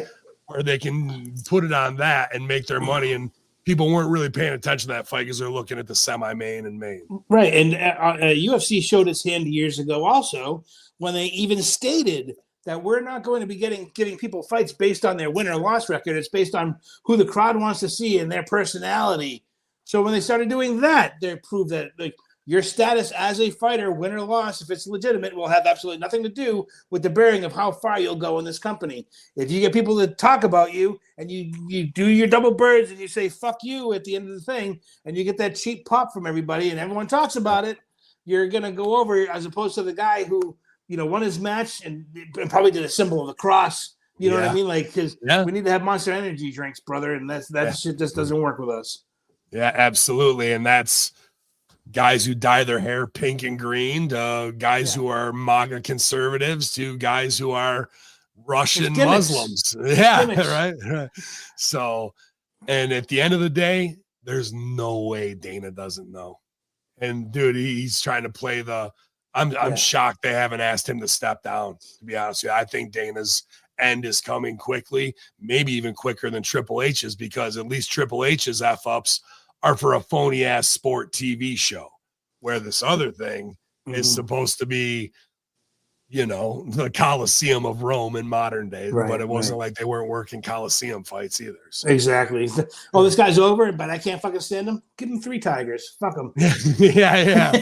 where they can put it on that and make their money. And people weren't really paying attention to that fight because they're looking at the semi-main and main.
Right. And UFC showed its hand years ago also when they even stated that we're not going to be giving people fights based on their win or loss record. It's based on who the crowd wants to see and their personality. So when they started doing that, they proved that, like, your status as a fighter, win or loss, if it's legitimate, will have absolutely nothing to do with the bearing of how far you'll go in this company. If you get people to talk about you and you do your double birds and you say fuck you at the end of the thing and you get that cheap pop from everybody and everyone talks about it, you're going to go over, as opposed to the guy who, won his match and probably did a symbol of the cross. You know what I mean? Like, because we need to have Monster Energy drinks, brother, and that shit just doesn't work with us.
Yeah, absolutely. And that's guys who dye their hair pink and green to guys who are MAGA conservatives to guys who are Russian Muslims. Yeah, right. So, and at the end of the day, there's no way Dana doesn't know. And dude, he's trying to play the. I'm shocked they haven't asked him to step down. To be honest with you, I think Dana's end is coming quickly, maybe even quicker than Triple H's, because at least Triple H's f-ups are for a phony ass sport TV show, where this other thing is supposed to be, you know, the Coliseum of Rome in modern day, but it wasn't like they weren't working Coliseum fights either. So.
Exactly. Oh, this guy's over, but I can't fucking stand him. Give him 3 tigers. Fuck him.
yeah.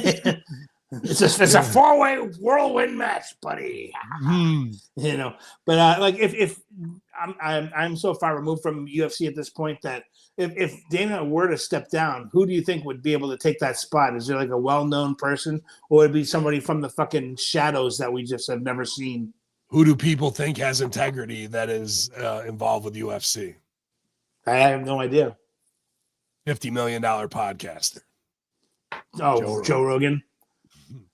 It's a 4-way whirlwind match, buddy. You know, but like if I'm so far removed from UFC at this point that if Dana were to step down, who do you think would be able to take that spot? Is there like a well-known person, or would it be somebody from the fucking shadows that we just have never seen?
Who do people think has integrity that is involved with UFC?
I have no idea.
$50 million podcaster.
Oh, Joe Rogan.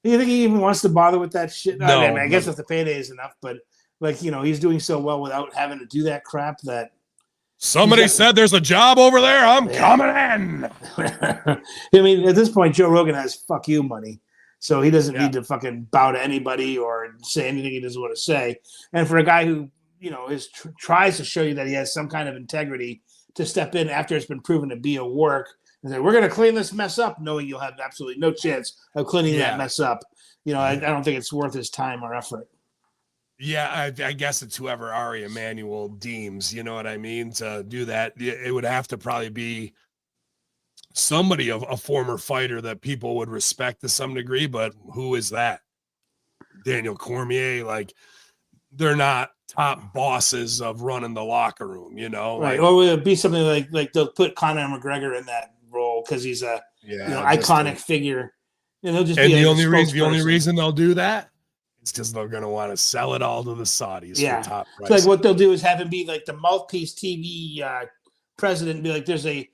Do you think he even wants to bother with that shit?
No,
I mean, I guess if the payday is enough, but like, you know, he's doing so well without having to do that crap that
somebody said there's a job over there. I'm coming in.
I mean, at this point, Joe Rogan has fuck you money. So he doesn't need to fucking bow to anybody or say anything he doesn't want to say. And for a guy who, you know, tries to show you that he has some kind of integrity to step in after it's been proven to be a work, and say, we're going to clean this mess up, knowing you'll have absolutely no chance of cleaning that mess up. You know, I don't think it's worth his time or effort.
Yeah, I guess it's whoever Ari Emanuel deems, you know what I mean, to do that. It would have to probably be somebody of a former fighter that people would respect to some degree, but who is that? Daniel Cormier, like, they're not top bosses of running the locker room, you know?
Right,
like,
or would it be something like they'll put Conor McGregor in that role because he's a iconic figure. And he'll just be
the only reason they'll do that is because they're going to want to sell it all to the Saudis for top price.
So like what they'll do is have him be like the mouthpiece TV president and be like, there's a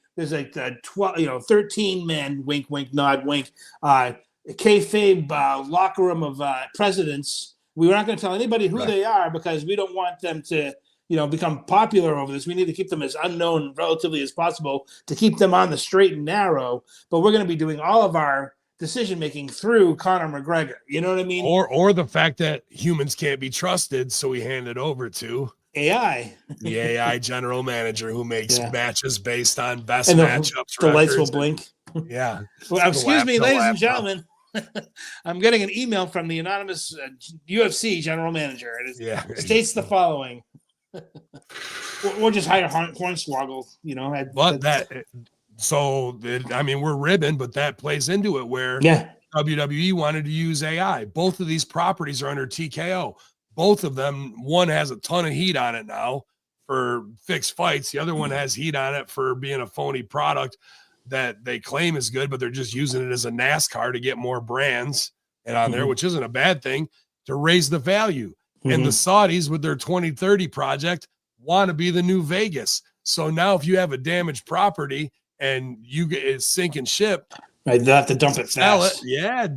13 man wink wink nod wink kayfabe locker room of presidents. We're not going to tell anybody who they are because we don't want them to, you know, become popular over this. We need to keep them as unknown relatively as possible to keep them on the straight and narrow. But we're going to be doing all of our decision making through Conor McGregor. You know what I mean?
Or the fact that humans can't be trusted, so we hand it over to
AI,
the AI general manager who makes matches based on best
and
matchups.
The lights will blink.
Yeah.
Well, excuse me, ladies and gentlemen. I'm getting an email from the anonymous UFC general manager. It states the following. Or just hire Hornswoggle, you know.
We're ribbing, but that plays into it where WWE wanted to use AI. Both of these properties are under TKO. Both of them, one has a ton of heat on it now for fixed fights. The other one has heat on it for being a phony product that they claim is good, but they're just using it as a NASCAR to get more brands and on there, which isn't a bad thing, to raise the value. And the Saudis with their 2030 project want to be the new Vegas. So now if you have a damaged property and you get it sinking ship,
they'll have to dump it fast.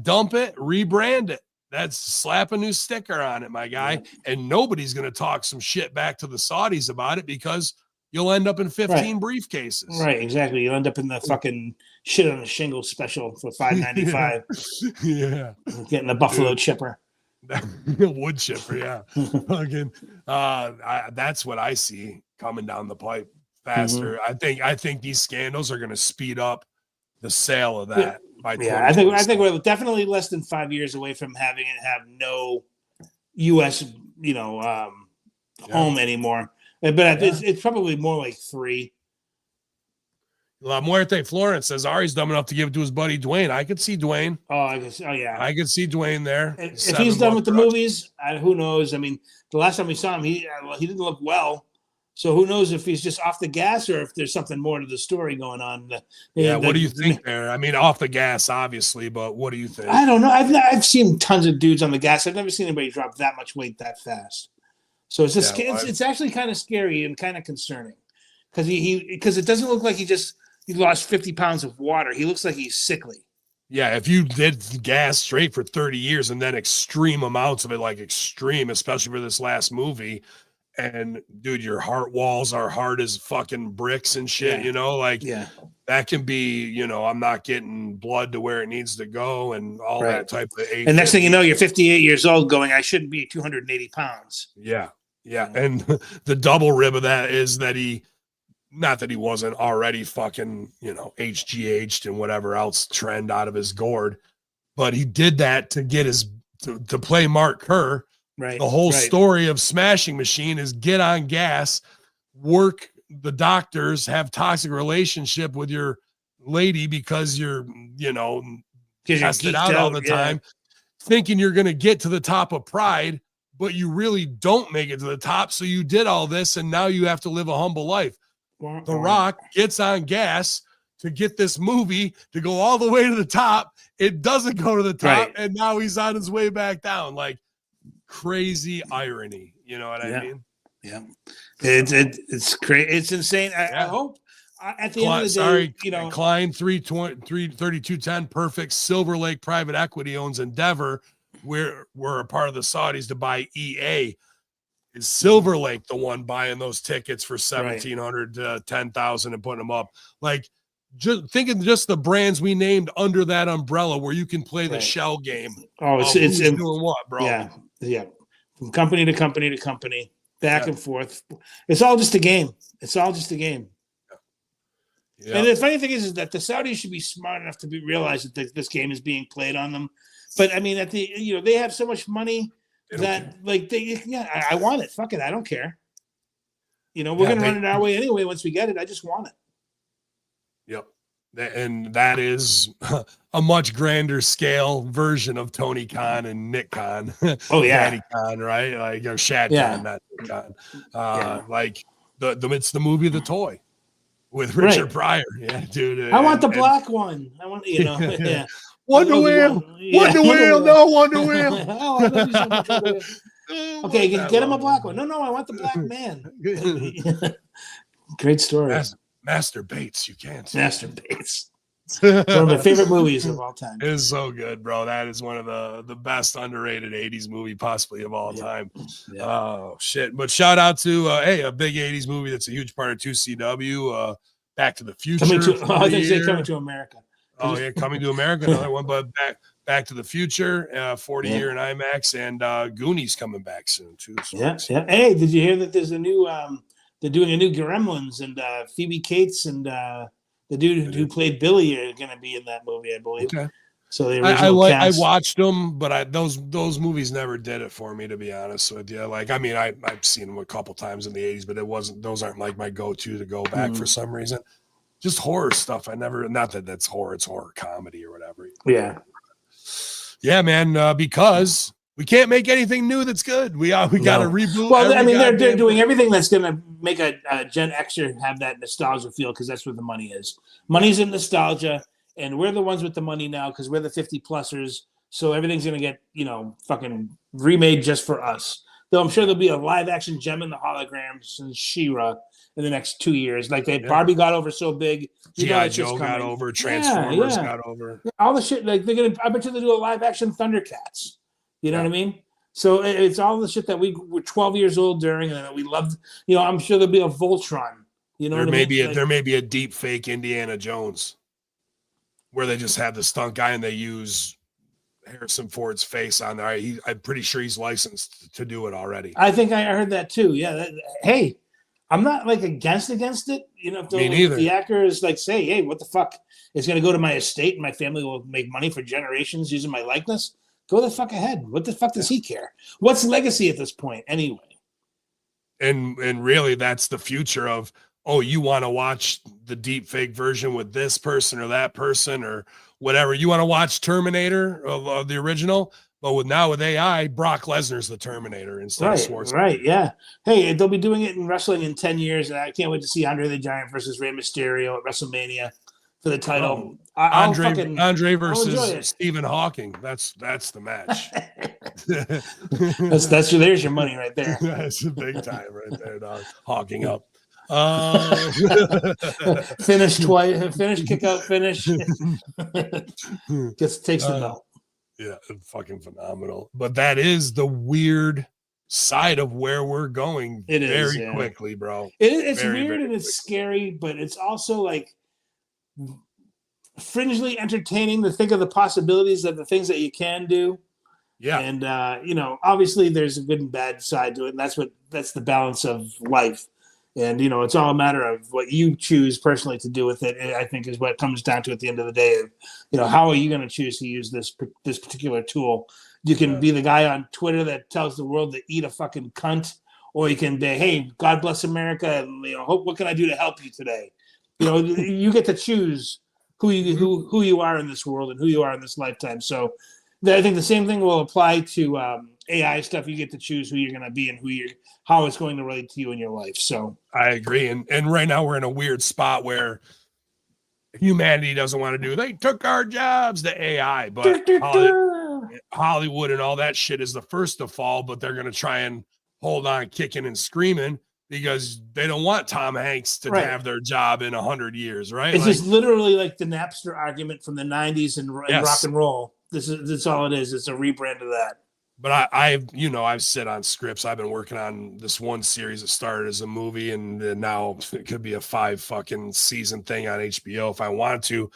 Dump it, rebrand it. That's slap a new sticker on it, my guy. And nobody's going to talk some shit back to the Saudis about it because you'll end up in 15 briefcases.
Right, exactly. You'll end up in the fucking shit on a shingle special for $5.95.
Yeah.
Getting a buffalo chipper.
Wood chipper, Fucking, that's what I see coming down the pipe faster. I think these scandals are going to speed up the sale of that. I
think we're definitely less than 5 years away from having it have no U.S. home anymore. But it's probably more like 3.
La Muerte Florence says Ari's dumb enough to give it to his buddy Dwayne. I could see Dwayne.
I
could see Dwayne there.
If he's done with the movies, who knows? I mean, the last time we saw him, he didn't look well. So who knows if he's just off the gas or if there's something more to the story going on.
What do you think there? I mean, off the gas, obviously, but what do you think?
I don't know. I've seen tons of dudes on the gas. I've never seen anybody drop that much weight that fast. So it's just it's actually kind of scary and kind of concerning because it doesn't look like he lost 50 pounds of water. He looks like he's sickly.
Yeah, if you did gas straight for 30 years and then extreme amounts of it, like extreme, especially for this last movie, and dude, your heart walls are hard as fucking bricks and shit,
Yeah.
you know, like
Yeah.
that can be, you know, I'm not getting blood to where it needs to go and all
Right.
that type of
And next thing you know, you're 58 years old going, I shouldn't be 280 pounds.
Yeah. Yeah. And the double rib of that is that not that he wasn't already fucking, you know, HGH'd and whatever else trend out of his gourd, but he did that to get to play Mark Kerr.
Right.
The whole story of Smashing Machine is get on gas, work the doctors, have toxic relationship with your lady because you're, you know, tested out all the time, thinking you're going to get to the top of Pride, but you really don't make it to the top. So you did all this and now you have to live a humble life. The Rock gets on gas to get this movie to go all the way to the top. It doesn't go to the top, and now he's on his way back down. Like crazy irony, you know what I mean?
Yeah, it's crazy. It's insane. I hope at the end of the day, you know,
Klein 3210 perfect. Silver Lake Private Equity owns Endeavor. We're a part of the Saudis to buy EA. Is Silver Lake the one buying those tickets for 1,700 to 10,000 and putting them up? Like, just thinking just the brands we named under that umbrella where you can play the shell game.
Oh, it's
doing what, bro?
Yeah. From company to company to company, back and forth. It's all just a game. Yeah. And the funny thing is that the Saudis should be smart enough to realize that this game is being played on them. But I mean, they have so much money. I want it. Fuck it. I don't care. You know, we're going to run it our way anyway. Once we get it, I just want it.
Yep. And that is a much grander scale version of Tony Khan and Nick Khan.
Oh yeah.
Danny Khan, right? Like, or Shad Khan, not Nick Khan. Like it's the movie The Toy with Richard Pryor. Yeah, dude.
I want the black one. I want, you know, yeah.
Wonder Wheel. Wonder Wheel. No, Wonder Wheel.
Okay, get him a black one. No, I want the black man. Great story.
Master Bates, you can't.
Master Bates. One of my favorite movies of all time.
It is so good, bro. That is one of the best underrated 80s movie possibly of all time. Yeah. Oh, shit. But shout out to, a big 80s movie that's a huge part of 2CW, Back to the Future.
I think they Coming to America.
Oh, yeah, Coming to America, another one. But Back to the Future, 40-year in IMAX, and Goonies coming back soon, too. So
yeah. Hey, did you hear that there's a new they're doing a new Gremlins, and Phoebe Cates and the dude who played Billy are going to be in that movie, I believe. Okay. So the original cast.
I watched them, but those movies never did it for me, to be honest with you. Like, I mean, I've seen them a couple times in the 80s, but those aren't like my go-to to go back for some reason. Just horror stuff. Not that that's horror, it's horror comedy or whatever.
Yeah.
Yeah, man, because we can't make anything new that's good. We got to reboot.
Well, I mean, they're doing everything that's going to make a Gen Xer have that nostalgia feel, because that's where the money is. Money's in nostalgia, and we're the ones with the money now because we're the 50-plussers. So everything's going to get, fucking remade just for us. Though I'm sure there'll be a live-action Gem and the Holograms and She-Ra in the next 2 years. Like Barbie got over so big.
G.I. Joe got over. Transformers got over.
All the shit. Like I bet you they do a live-action Thundercats. You know what I mean? So it's all the shit that we were 12 years old during and that we loved. I'm sure there'll be a Voltron. There
may be a deep fake Indiana Jones where they just have the stunt guy and they use Harrison Ford's face on there. I'm pretty sure he's licensed to do it already.
I think I heard that too. Yeah. Hey, I'm not like against it. If the actor is like, say, hey, what the fuck? It's going to go to my estate and my family will make money for generations using my likeness. Go the fuck ahead. What the fuck does he care? What's legacy at this point anyway?
And really, that's the future of, you want to watch the deep fake version with this person or that person or whatever. You want to watch Terminator of the original, but with AI, Brock Lesnar's the Terminator instead of Schwarzenegger. Right,
yeah. Hey, they'll be doing it in wrestling in 10 years, and I can't wait to see Andre the Giant versus Rey Mysterio at WrestleMania for the title.
Andre versus Stephen Hawking. That's the match.
There's your money right there.
That's a big time right there, dog. Hawking up.
Finish twice. Finish, kick out, finish. Just takes the belt.
Yeah, fucking phenomenal. But that is the weird side of where we're going.
It is
very quickly, bro.
It's weird and it's scary, but it's also like fringely entertaining to think of the possibilities of the things that you can do.
Yeah.
And obviously there's a good and bad side to it, and that's the balance of life. And it's all a matter of what you choose personally to do with it. I think is what it comes down to at the end of the day. How are you going to choose to use this particular tool? You can be the guy on Twitter that tells the world to eat a fucking cunt, or you can be, hey, God bless America, and what can I do to help you today? You get to choose who you are in this world and who you are in this lifetime. So I think the same thing will apply to AI stuff. You get to choose who you're going to be and how it's going to relate to you in your life. So
I agree. And right now we're in a weird spot where humanity doesn't want to do. They took our jobs to AI, but Hollywood and all that shit is the first to fall. But they're going to try and hold on, kicking and screaming, because they don't want Tom Hanks to have their job in 100 years, right?
It's just literally like the Napster argument from the 90s and rock and roll. That's all it is. It's a rebrand of that.
But I've sit on scripts. I've been working on this one series that started as a movie, and now it could be a 5 fucking season thing on HBO if I wanted to.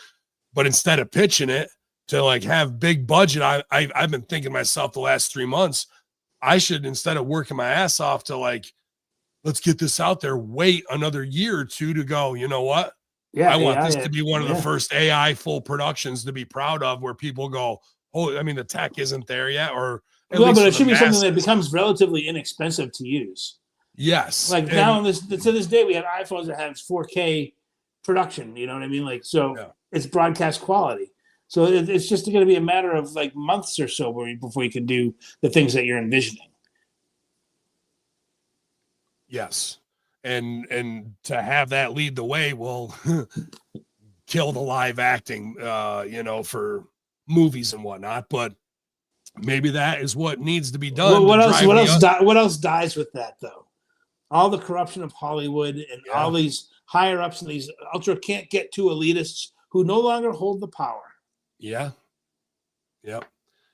But instead of pitching it to like have big budget, I've been thinking to myself the last 3 months, I should, instead of working my ass off to like, let's get this out there, wait another year or two to go, you know what? Yeah, I want this to be one of the first AI full productions to be proud of, where people go, oh, I mean, the tech isn't there yet, or
but it should be something that becomes relatively inexpensive to use.
Yes.
Like now, to this day, we have iPhones that have 4K production. You know what I mean? Like, so it's broadcast quality. So it's just going to be a matter of like months or so before you can do the things that you're envisioning.
Yes. And to have that lead the way will kill the live acting, for movies and whatnot. But maybe that is what needs to be done.
Well, what else dies with that, though? All the corruption of Hollywood and all these higher ups and these ultra can't get to elitists who no longer hold the power.
Yeah. Yep.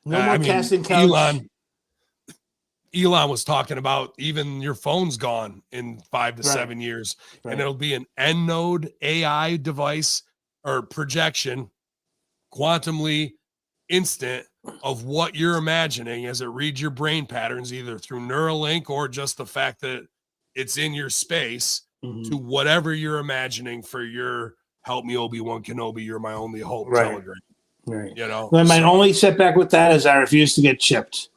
No more casting couch.
Elon was talking about even your phone's gone in 5 to 7 years, and it'll be an end node AI device or projection, quantumly instant of what you're imagining as it reads your brain patterns, either through Neuralink or just the fact that it's in your space to whatever you're imagining for your help me Obi-Wan Kenobi, you're my only hope telegram.
Right. My only setback with that is I refuse to get chipped.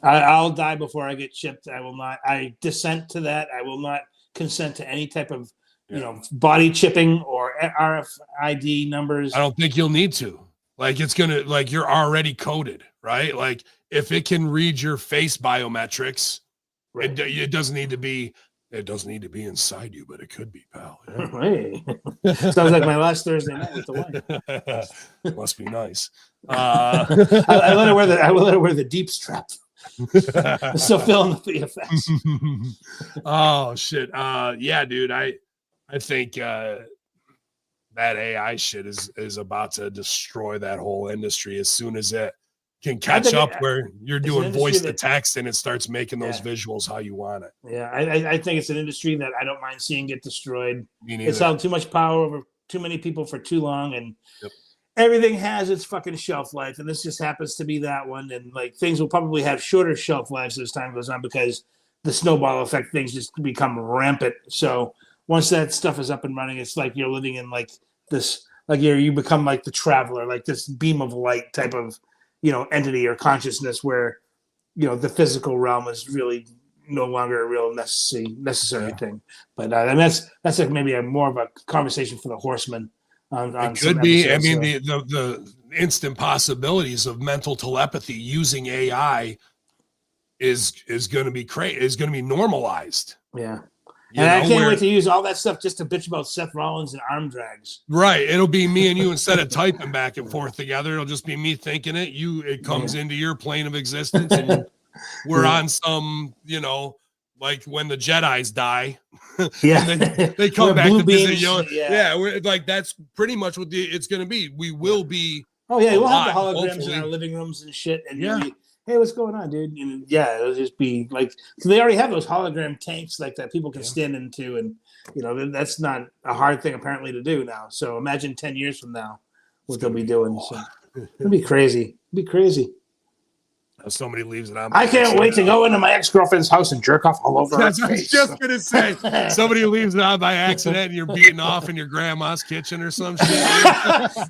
I'll die before I get chipped. I will not. I dissent to that. I will not consent to any type of, body chipping or RFID numbers.
I don't think you'll need to. Like, it's going to, like, you're already coded, right? Like, if it can read your face biometrics, it doesn't need to be inside you, but it could be, pal. Yeah.
Hey. Sounds like my last Thursday night with the wife.
Must be nice.
I let her wear the deep strap. Still feeling the effects.
Oh shit. Yeah, dude. I think that AI shit is about to destroy that whole industry as soon as it can catch up where you're doing voice to text and it starts making those visuals how you want it.
Yeah, I think it's an industry that I don't mind seeing get destroyed. It's held too much power over too many people for too long, and everything has its fucking shelf life, and this just happens to be that one. And like things will probably have shorter shelf lives as time goes on because the snowball effect things just become rampant. So once that stuff is up and running, it's like you're living in like this, like you become like the traveler, like this beam of light type of entity or consciousness where the physical realm is really no longer a real necessary thing. But and that's like maybe more of a conversation for the horsemen.
It could be. I mean, the instant possibilities of mental telepathy using AI is going to be is going to be normalized.
Yeah. I can't wait to use all that stuff just to bitch about Seth Rollins and arm drags.
Right. It'll be me and you instead of typing back and forth together. It'll just be me thinking it. It comes into your plane of existence, and we're on some, like when the Jedis die,
Yeah.
they come
We're
back
blue
to visit
beams,
you.
yeah.
We're like that's pretty much what it's going to be. We will be.
Oh yeah, we'll have the
alive,
holograms
hopefully.
in our living rooms and shit, and
Yeah.
you'll be, hey, what's going on, dude? And yeah, it'll just be like, so they already have those hologram tanks like that people can stand into, and that's not a hard thing apparently to do now. So imagine 10 years from now what they'll be doing. So it'll be crazy. It'll be crazy.
Somebody leaves it on.
I can't wait to go into my ex-girlfriend's house and jerk off all over her
That's what I was
face.
just gonna say. Somebody leaves it on by accident, and you're beating off in your grandma's kitchen or some shit.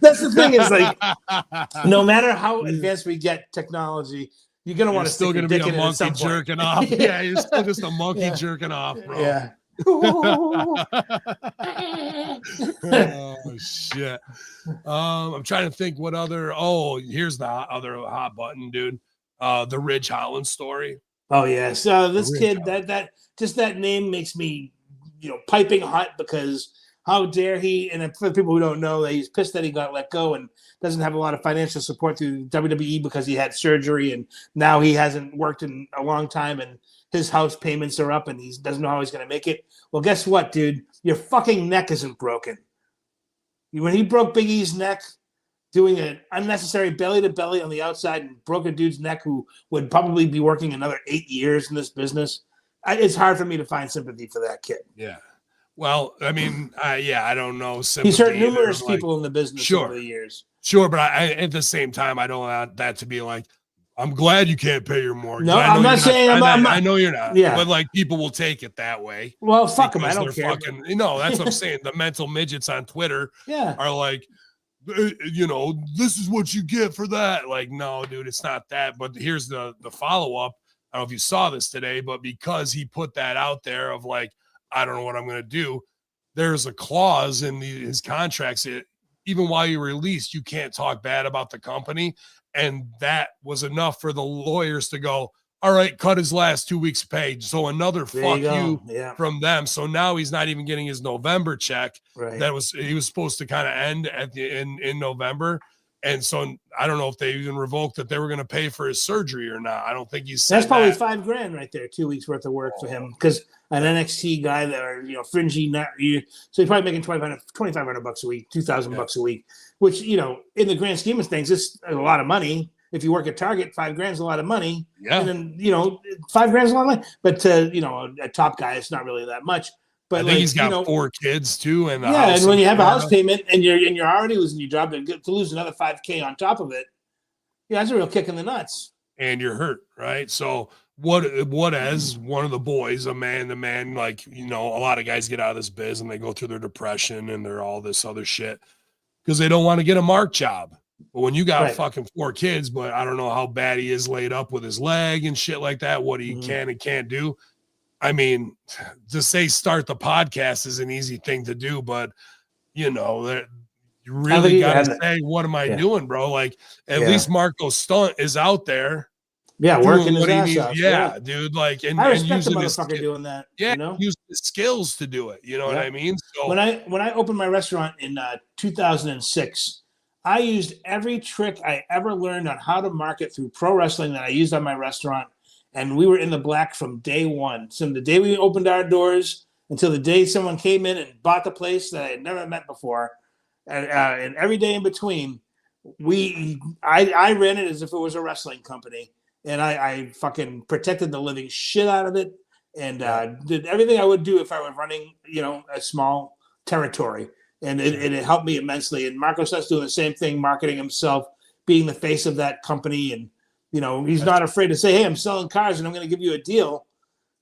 That's the thing is like, no matter how advanced we get technology, you're gonna want to
still gonna be a monkey jerking off. Yeah, you're still just a monkey jerking off, bro.
Yeah.
Oh shit. I'm trying to think what other. Oh, here's the other hot button, dude. The Ridge Holland story.
Oh yeah. So this kid, that just that name makes me, piping hot because how dare he? And for people who don't know, he's pissed that he got let go and doesn't have a lot of financial support through WWE because he had surgery and now he hasn't worked in a long time and his house payments are up and he doesn't know how he's going to make it. Well, guess what, dude? Your fucking neck isn't broken. When he broke Big E's neck, doing an unnecessary belly to belly on the outside and broke a dude's neck who would probably be working another 8 years in this business. It's hard for me to find sympathy for that kid.
Yeah. Well, I mean, I don't know.
He's hurt numerous people in the business over the years.
Sure, but at the same time, I don't want that to be like, I'm glad you can't pay your mortgage.
No, I'm not saying
I know you're not.
Yeah.
But like people will take it that way.
Well, fuck them. I don't care.
That's what I'm saying. The mental midgets on Twitter are like, this is what you get for that. Like, no, dude, it's not that. But here's the follow-up. I don't know if you saw this today, but because he put that out there of like, I don't know what I'm going to do, there's a clause in his contracts. Even while you're released, you can't talk bad about the company. And that was enough for the lawyers to go, all right, cut his last 2 weeks' pay. So another fuck you from them. So now he's not even getting his November check.
Right.
He was supposed to kind of end at in November. And so I don't know if they even revoked that they were going to pay for his surgery or not. I don't think he's said
that's probably
that.
$5,000 right there, 2 weeks worth of work for him. Because an NXT guy that are fringy, so he's probably making $2,500 a week, $2,000 a week, which in the grand scheme of things, it's a lot of money. If you work at Target, $5,000 is a lot of money.
Yeah.
And then $5,000 is a lot of money. But to a top guy, it's not really that much. But
I think he's got 4 kids too, and
and when you have a house payment and you're already losing your job, to lose another $5,000 on top of it, that's a real kick in the nuts.
And you're hurt, right? So what as one of the boys, a man, like a lot of guys get out of this biz and they go through their depression and they're all this other shit because they don't want to get a mark job. But when you got fucking 4 kids, but I don't know how bad he is laid up with his leg and shit like that, what he can and can't do. I mean, to say start the podcast is an easy thing to do, but that you really got to say, what am I doing, bro? Like at least Marco Stunt is out there.
Yeah, working his ass off.
Yeah, dude. Like, and
I respect
using
the motherfucker doing that.
Yeah, using the skills to do it. You know what I mean? So
when I opened my restaurant in 2006, I used every trick I ever learned on how to market through pro wrestling that I used on my restaurant. And we were in the black from day one. So the day we opened our doors until the day someone came in and bought the place that I had never met before, and every day in between, I ran it as if it was a wrestling company, and I fucking protected the living shit out of it, and did everything I would do if I were running, a small territory, and it helped me immensely. And Marco Stunt's doing the same thing, marketing himself, being the face of that company, and he's not afraid to say, hey, I'm selling cars and I'm going to give you a deal.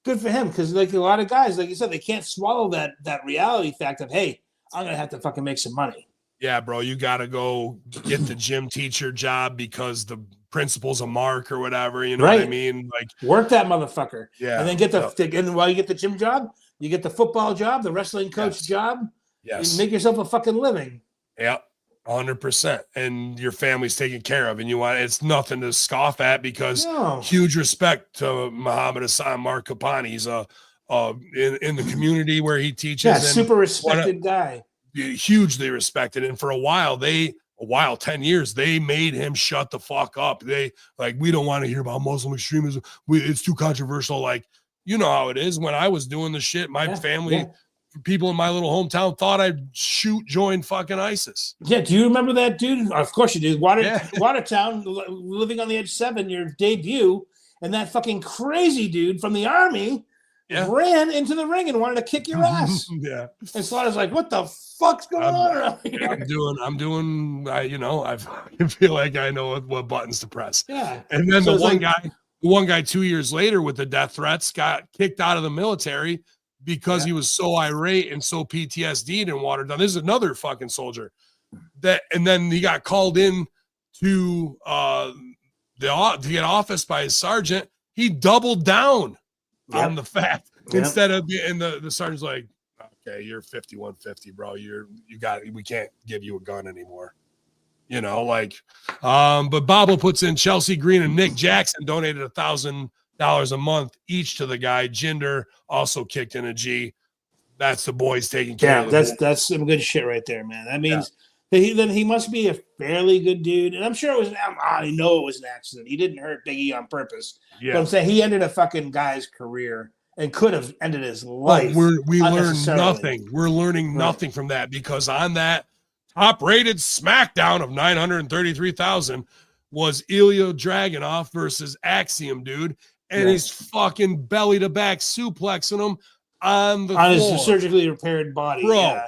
Good for him. Because like a lot of guys, like you said, they can't swallow that reality fact of, hey, I'm going to have to fucking make some money.
Yeah, bro, you got to go get the gym teacher job because the principal's a mark or whatever. You know what I mean? Like
work that motherfucker.
Yeah.
And then and while you get the gym job, you get the football job, the wrestling coach job.
Yes.
And make yourself a fucking living.
Yeah. 100%, and your family's taken care of, and it's nothing to scoff at because huge respect to Muhammad Hassan Mark Kapani. He's in the community where he teaches.
Yeah, super respected guy.
Hugely respected, and for a while, 10 years, they made him shut the fuck up. We don't want to hear about Muslim extremism. It's too controversial. Like You know how it is. When I was doing the shit, my family, people in my little hometown thought I'd join fucking ISIS.
Yeah, do you remember that dude? Of course you do. Watertown, living on the edge 7, your debut, and that fucking crazy dude from the army ran into the ring and wanted to kick your ass.
Yeah.
And Slaughter's like, what the fuck's going on around here?
I feel like I know what buttons to press.
Yeah.
And then the one guy 2 years later with the death threats got kicked out of the military because he was so irate and so PTSD'd and watered down. This is another fucking soldier and then he got called in to get office by his sergeant. He doubled down on the fact instead of being the sergeant's like, okay, you're 5150, bro. We can't give you a gun anymore. But Bobo puts in Chelsea Green and Nick Jackson donated $1,000 a month each to the guy. Jinder also kicked in a G. That's the boys taking care of it.
That's some good shit right there, man. That means that he must be a fairly good dude. And I'm sure I know it was an accident. He didn't hurt Big E on purpose. Yeah. But I'm saying he ended a fucking guy's career and could have ended his life.
We learned nothing. We're learning nothing from that because on that top-rated SmackDown of 933,000 was Ilya Dragunov versus Axiom, dude. And he's fucking belly-to-back suplexing him on floor.
His surgically repaired body.
Bro,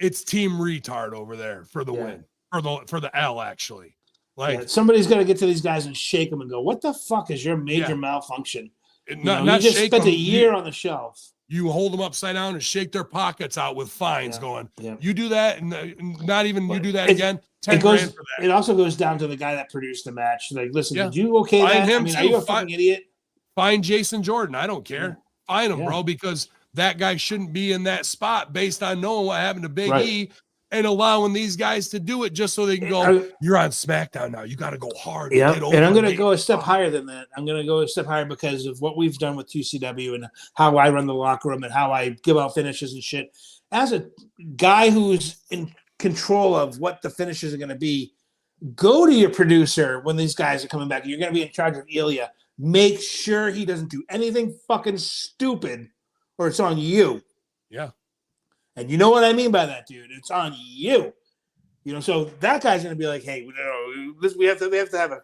it's Team Retard over there for the win. For the L, actually.
Somebody's got to get to these guys and shake them and go, what the fuck is your major malfunction? You just spent a year on the shelf.
You hold them upside down and shake their pockets out with fines going. Yeah. You do that and you do that again. 10 grand for that.
It also goes down to the guy that produced the match. Like, listen, did you okay that?
Him
are you a fucking idiot?
Find Jason Jordan. I don't care. Fine him, bro, because that guy shouldn't be in that spot based on knowing what happened to Big E and allowing these guys to do it just so they can go, you're on SmackDown now. You got to go hard.
Yeah, and I'm going to go a step higher than that. I'm going to go a step higher because of what we've done with TCW and how I run the locker room and how I give out finishes and shit. As a guy who's in control of what the finishes are going to be, go to your producer when these guys are coming back. You're going to be in charge of Ilya. Make sure he doesn't do anything fucking stupid or it's on you.
Yeah.
And you know what I mean by that, dude. It's on you. So that guy's going to be like, hey, we have to have a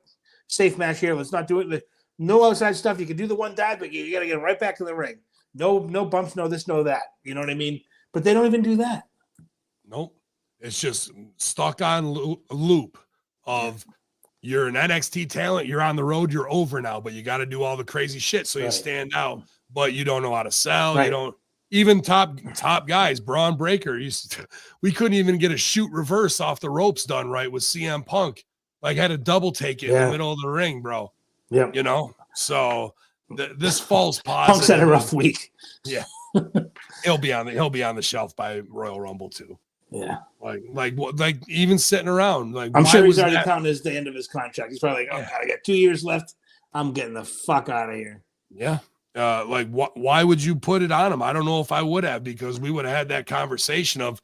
safe match here. Let's not do it. No outside stuff. You can do the one dive, but you got to get right back to the ring. No bumps, no this, no that. You know what I mean? But they don't even do that.
Nope. It's just stuck on a loop of you're an NXT talent. You're on the road. You're over now, but you got to do all the crazy shit so you stand out. But you don't know how to sell. You don't. Even top guys, Braun Breaker, we couldn't even get a shoot reverse off the ropes done right with CM Punk. Like had a double take it in the middle of the ring, bro. Yeah, So this false positive.
Punk's had a rough week.
Yeah, he'll be on the shelf by Royal Rumble too.
Yeah,
like even sitting around. Like
I'm sure he's already counting as the end of his contract. He's probably like, I got 2 years left. I'm getting the fuck out of here.
Yeah. Why would you put it on him? I don't know if I would have, because we would have had that conversation of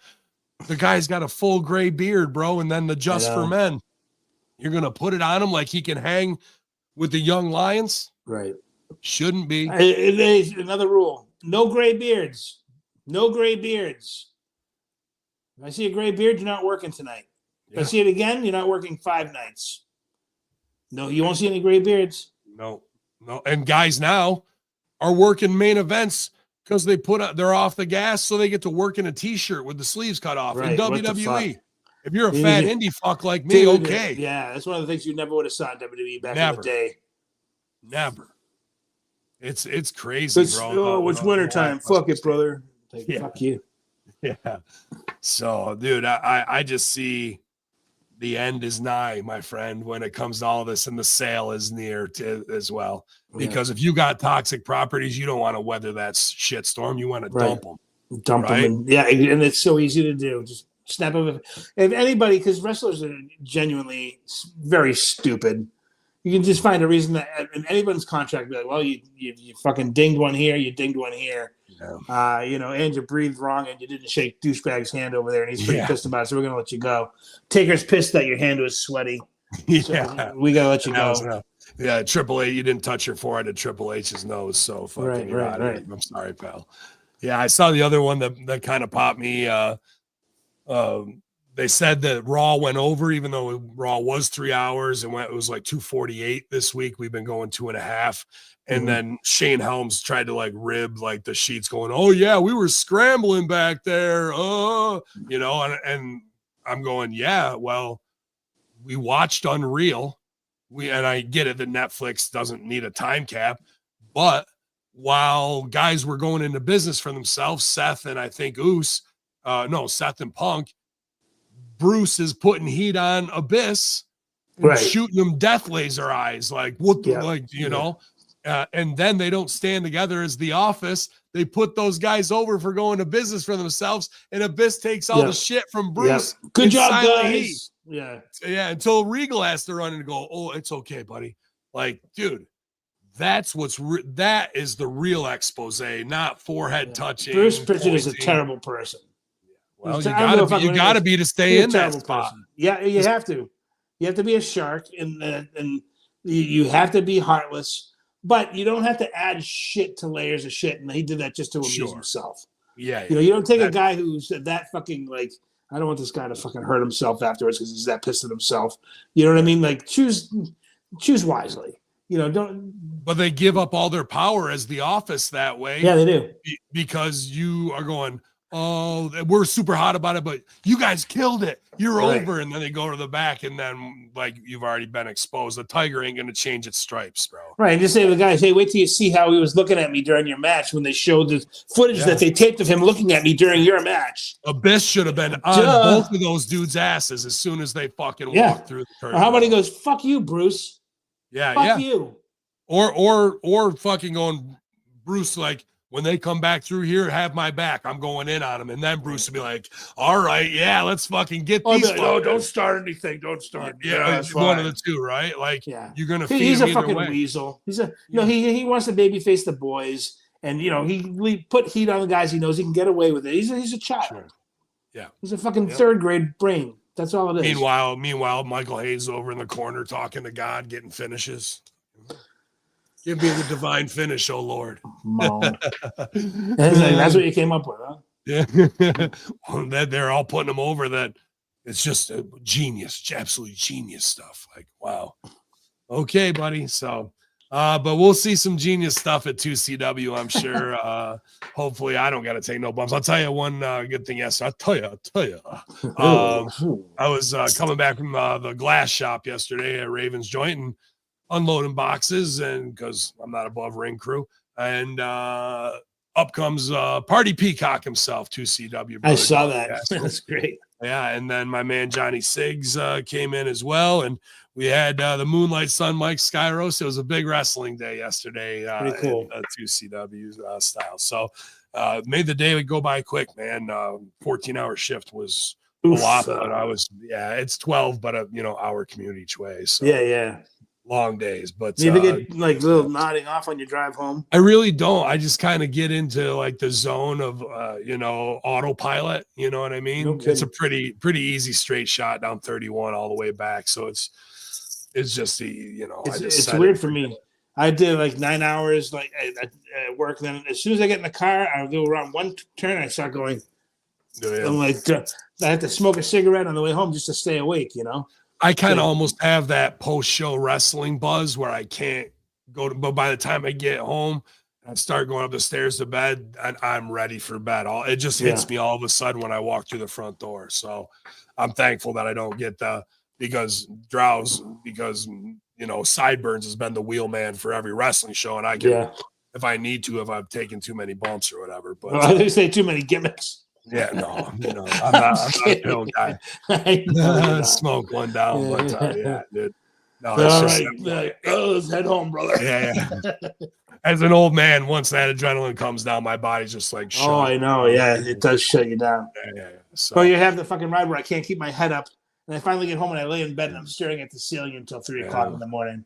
the guy's got a full gray beard, bro. And then the Just for Men, you're going to put it on him like he can hang with the young lions.
Right.
Shouldn't be.
Another rule. No gray beards. No gray beards. If I see a gray beard, you're not working tonight. If I see it again, you're not working 5 nights. No, you won't see any gray beards.
No. And guys now are working main events because they're off the gas, so they get to work in a t-shirt with the sleeves cut off in WWE. If you're a fat indie fuck like me, okay.
Yeah, that's one of the things you never would have saw in WWE back in the day.
Never. It's crazy, bro.
It's wintertime. Fuck it, brother. Fuck you.
Yeah. So, dude, I just see the end is nigh, my friend, when it comes to all this, and the sale is near as well. Because if you got toxic properties, you don't want to weather that shitstorm. You want to dump them.
Dump them. And it's so easy to do. Just snap them. If anybody, because wrestlers are genuinely very stupid. You can just find a reason that in anyone's contract, be like, well, you fucking dinged one here, you dinged one here. Yeah. And you breathed wrong and you didn't shake douchebag's hand over there, and he's pretty pissed about it, so we're gonna let you go. Taker's pissed that your hand was sweaty. So we gotta let you go.
Yeah, Triple H, you didn't touch your forehead at Triple H's nose, so fucking you're out of here. I'm sorry, pal. Yeah, I saw the other one that kind of popped me. They said that Raw went over, even though Raw was 3 hours and it was like 2:48 this week. We've been going 2.5. And then Shane Helms tried to like rib like the sheets going, oh yeah, we were scrambling back there. And I'm going, yeah, well, we watched Unreal. And I get it that Netflix doesn't need a time cap, but while guys were going into business for themselves, Seth and I think Seth and Punk, Bruce is putting heat on Abyss and shooting them death laser eyes. Like, what the, and then they don't stand together as the Office. They put those guys over for going to business for themselves, and Abyss takes all the shit from Bruce.
Good job, guys.
Yeah, until Regal has to run and go, oh, it's okay, buddy. Like, dude, that's that is the real expose, not forehead touching.
Bruce Pritchard is a terrible person.
Well, you gotta be to stay in that spot.
Person. Yeah, you have to. You have to be a shark, and you have to be heartless. But you don't have to add shit to layers of shit. And he did that just to amuse himself.
Yeah,
you don't take a guy who's that fucking like. I don't want this guy to fucking hurt himself afterwards because he's that pissed at himself. You know what I mean? Like choose wisely. Don't.
But they give up all their power as the Office that way.
Yeah, they do.
Because you are going, oh, we're super hot about it, but you guys killed it. You're over. And then they go to the back, and then like you've already been exposed. The tiger ain't gonna change its stripes, bro.
Right. And just say to the guys, hey, wait till you see how he was looking at me during your match when they showed the footage that they taped of him looking at me during your match.
Abyss should have been on both of those dudes' asses as soon as they fucking walked through the curtain.
Or how about he goes, fuck you, Bruce.
Yeah,
fuck you.
Or fucking going, Bruce, like, when they come back through here, have my back. I'm going in on them. And then Bruce will be like, all right, yeah, let's fucking get these.
Like, no, don't start anything. Don't start.
Yeah, one of the two, right? Like, you're going to feed
He's
him
a fucking
way.
weasel. He wants to babyface the boys. And, he put heat on the guys he knows he can get away with it. He's a child.
Sure. Yeah.
He's a fucking third grade brain. That's all it is.
Meanwhile, Michael Hayes over in the corner talking to God, getting finishes. Give me the divine finish, oh Lord.
That's what you came up with, huh?
Yeah. They're all putting him over that it's just a genius, absolutely genius stuff. Like, wow. Okay, buddy. So, but we'll see some genius stuff at 2CW, I'm sure. Hopefully I don't got to take no bumps. I'll tell you one good thing. Yes, I'll tell you. I was coming back from the glass shop yesterday at Raven's Joint and unloading boxes, and because I'm not above ring crew, and up comes Party Peacock himself, 2CW.
I saw that. That's great.
Yeah, and then my man Johnny Siggs came in as well, and we had the Moonlight Sun Mike Skyros. It was a big wrestling day yesterday.
Pretty cool.
2CW style. So made the day go by quick, man. 14-hour shift was a lot, but it's 12, but hour commute each way. So
yeah.
Long days, but
you ever get like little nodding off on your drive home?
I really don't. I just kind of get into like the zone of autopilot. You know what I mean? Okay. It's a pretty easy straight shot down 31 all the way back. So it's just
it's weird for me. I did like 9 hours like at work. Then as soon as I get in the car, I go around one turn. I start going. I'm like I have to smoke a cigarette on the way home just to stay awake.
I kind of almost have that post-show wrestling buzz where I can't go to, but by the time I get home, I start going up the stairs to bed, and I'm ready for bed. It just hits me all of a sudden when I walk through the front door. So I'm thankful that I don't get because Sideburns has been the wheelman for every wrestling show, and I can, if I need to, if I've taken too many bumps or whatever. But
I didn't say too many gimmicks.
Yeah, no, I'm not a pill guy. Smoke one down, but dude. No, that's
let's head home, brother.
Yeah. As an old man, once that adrenaline comes down, my body's just like shut.
Oh, I know. Yeah, it does shut you down.
Yeah.
So you have the fucking ride where I can't keep my head up, and I finally get home and I lay in bed and I'm staring at the ceiling until 3 o'clock in the morning.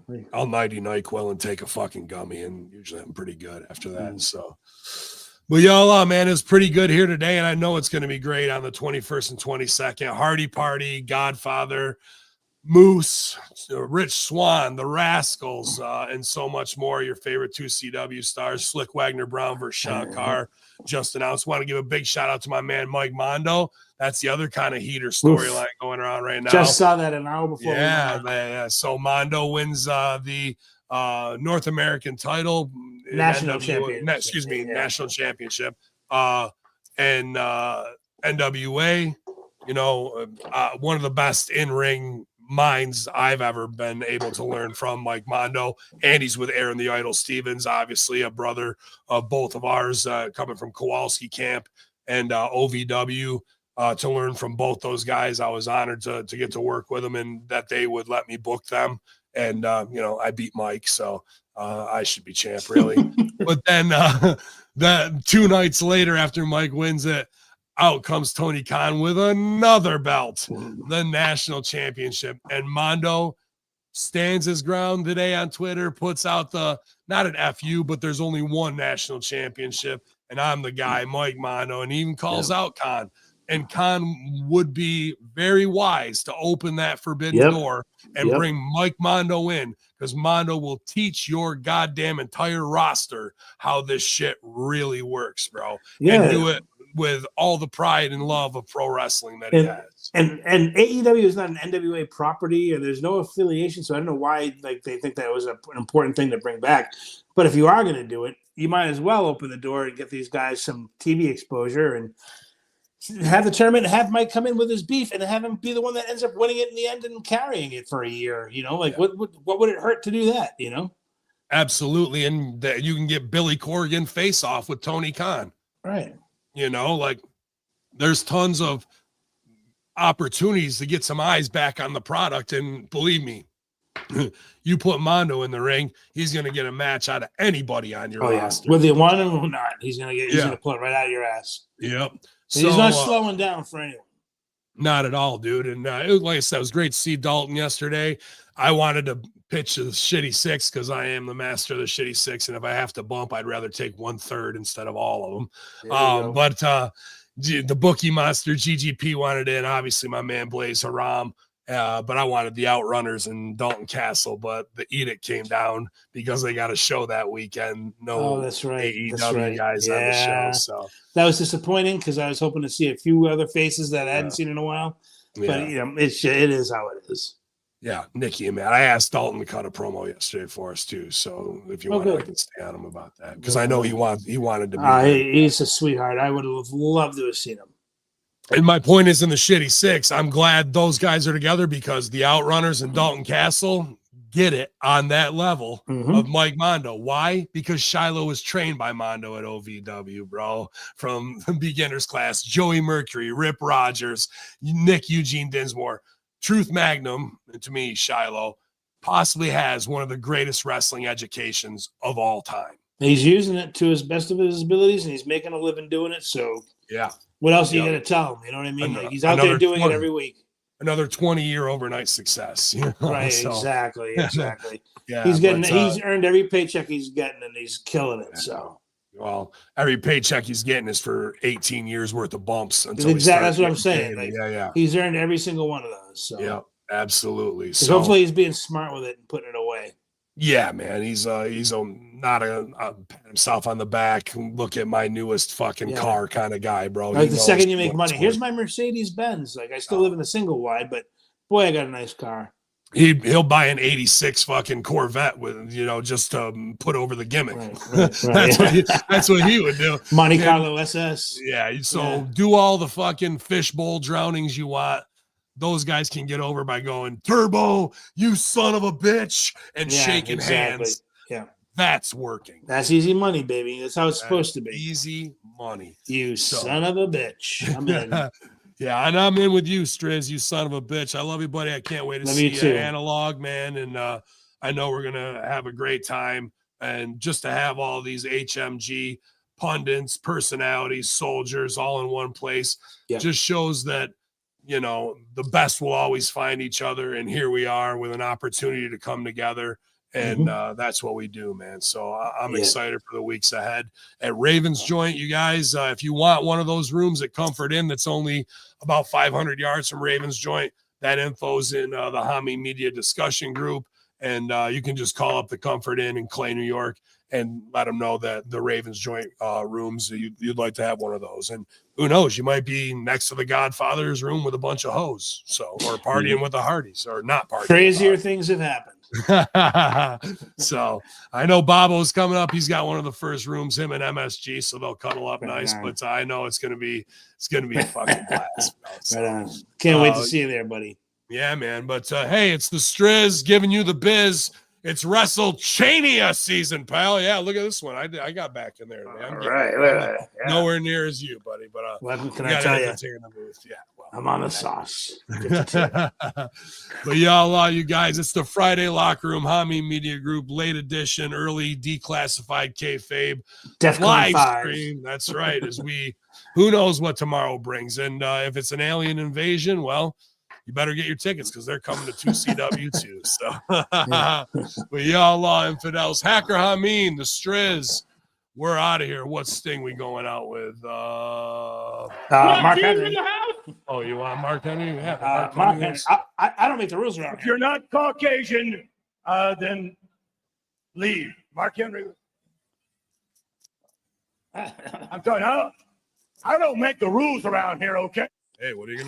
Yeah. I'll nighty NyQuil and take a fucking gummy, and usually I'm pretty good after that. So. Well, y'all, man, it's pretty good here today, and I know it's going to be great on the 21st and 22nd. Hardy Party, Godfather, Moose, Rich Swann, the Rascals, and so much more. Your favorite 2CW stars, Slick Wagner Brown versus Shankar, just announced. Want to give a big shout out to my man Mike Mondo. That's the other kind of heater storyline going around right now.
Just saw that an hour before.
Yeah. So Mondo wins the North American title,
national championship.
National championship, and NWA. One of the best in-ring minds I've ever been able to learn from, Mike Mondo. And he's with Aaron the Idol Stevens, obviously a brother of both of ours, coming from Kowalski Camp and OVW. To learn from both those guys, I was honored to get to work with them and that they would let me book them. And I beat Mike, so I should be champ, really. But then that 2 nights later, after Mike wins it, out comes Tony Khan with another belt, the national championship. And Mondo stands his ground today on Twitter, puts out not an FU, but there's only one national championship. And I'm the guy, Mike Mondo, and he even calls out Khan. And Khan would be very wise to open that forbidden door and bring Mike Mondo in, because Mondo will teach your goddamn entire roster how this shit really works, bro. Yeah. And do it with all the pride and love of pro wrestling that he has.
And AEW is not an NWA property, and there's no affiliation, so I don't know why they think that was an important thing to bring back. But if you are going to do it, you might as well open the door and get these guys some TV exposure and have the tournament, have Mike come in with his beef, and have him be the one that ends up winning it in the end and carrying it for a year. What would it hurt to do that?
Absolutely, and that you can get Billy Corgan face off with Tony Khan,
right?
There's tons of opportunities to get some eyes back on the product, and believe me, you put Mondo in the ring, he's going to get a match out of anybody on your roster.
Whether you want him or not, he's going to pull it right out of your ass.
Yep.
So, he's not slowing down for anyone.
Not at all, dude. And like I said, it was great to see Dalton yesterday. I wanted to pitch the Shitty Six because I am the master of the Shitty Six, and if I have to bump, I'd rather take 1/3 instead of all of them. But the bookie monster GGP wanted in. Obviously, my man Blaze Haram. But I wanted the Outrunners and Dalton Castle, but the edict came down because they got a show that weekend. No,
that's right.
AEW guys on the show. So
that was disappointing because I was hoping to see a few other faces that I hadn't seen in a while. But it is how it is.
Yeah, Nikki and Matt. I asked Dalton to cut a promo yesterday for us too. So if you want, I can stay on him about that because I know he wanted to be.
He's a sweetheart. I would have loved to have seen him.
And my point is, in the Shitty Six, I'm glad those guys are together because the Outrunners and Dalton Castle get it on that level of Mike Mondo. Why? Because Shiloh was trained by Mondo at OVW, bro, from the beginner's class. Joey Mercury, Rip Rogers, Nick Eugene Dinsmore. Truth Magnum, and to me, Shiloh, possibly has one of the greatest wrestling educations of all time.
He's using it to his best of his abilities, and he's making a living doing it. So,
yeah.
What else are you going to tell him? You know what I mean? He's out there doing it every week.
Another 20-year overnight success.
Right, so. Exactly.
Yeah,
he's earned every paycheck he's getting, and he's killing it. So,
well, every paycheck he's getting is for 18 years worth of bumps.
That's what I'm saying.
Yeah.
He's earned every single one of those. So.
Yeah, absolutely. So
hopefully he's being smart with it and putting it away.
Yeah, man, he's not a pat himself on the back. Look at my newest fucking car kind of guy, bro.
Like the second you make money, here's my Mercedes Benz. Like I still live in a single wide, but boy, I got a nice car.
He'll buy an '86 fucking Corvette with just to put over the gimmick.
Right.
That's what he would do.
Monte Carlo SS.
Yeah. So do all the fucking fishbowl drownings you want. Those guys can get over by going, Turbo, you son of a bitch, and shaking hands.
Yeah.
That's working.
That's easy money, baby. That's how it's supposed to be.
Easy money.
You son of a bitch. I'm in.
Yeah, and I'm in with you, Striz, you son of a bitch. I love you, buddy. I can't wait to see you Analog, man. And I know we're going to have a great time. And just to have all these HMG pundits, personalities, soldiers all in one place just shows that, the best will always find each other. And here we are with an opportunity to come together. And that's what we do, man. So I'm excited for the weeks ahead at Ravens Joint. You guys, if you want one of those rooms at Comfort Inn that's only about 500 yards from Ravens Joint, That info's in the Hamin Media discussion group. And you can just call up the Comfort Inn in Clay, New York, and let them know that the Ravens joint rooms, you'd like to have one of those. And who knows, you might be next to the Godfather's room with a bunch of hoes. So, or partying with the Hardys, or not partying.
Crazier things have happened.
So I know Bobo's coming up. He's got one of the first rooms, him and MSG, so they'll cuddle up nice. But I know it's gonna be a fucking blast. So,
Right on. Can't wait to see you there, buddy.
Yeah, man. But hey, it's the Striz giving you the biz. It's WrestleChania season, pal. Yeah, look at this one. I got back in there. Man.
All right.
Nowhere near as you, buddy. But
what can I tell you?
Yeah, well,
I'm on the sauce.
But y'all, you guys, it's the Friday Locker Room Hamin Media Group late edition, early declassified kayfabe live stream. That's right. As who knows what tomorrow brings, and if it's an alien invasion, well, you better get your tickets because they're coming to 2CW too. So, but y'all, infidels, Hacker Hamin, the Striz, we're out of here. What Sting we going out with?
Mark Henry.
Oh, you want Mark Henry? Yeah,
Mark Henry. I don't make the rules around
If
here.
you're not Caucasian, then leave. Mark Henry. I'm telling you, I don't make the rules around here, okay?
Hey, what are you gonna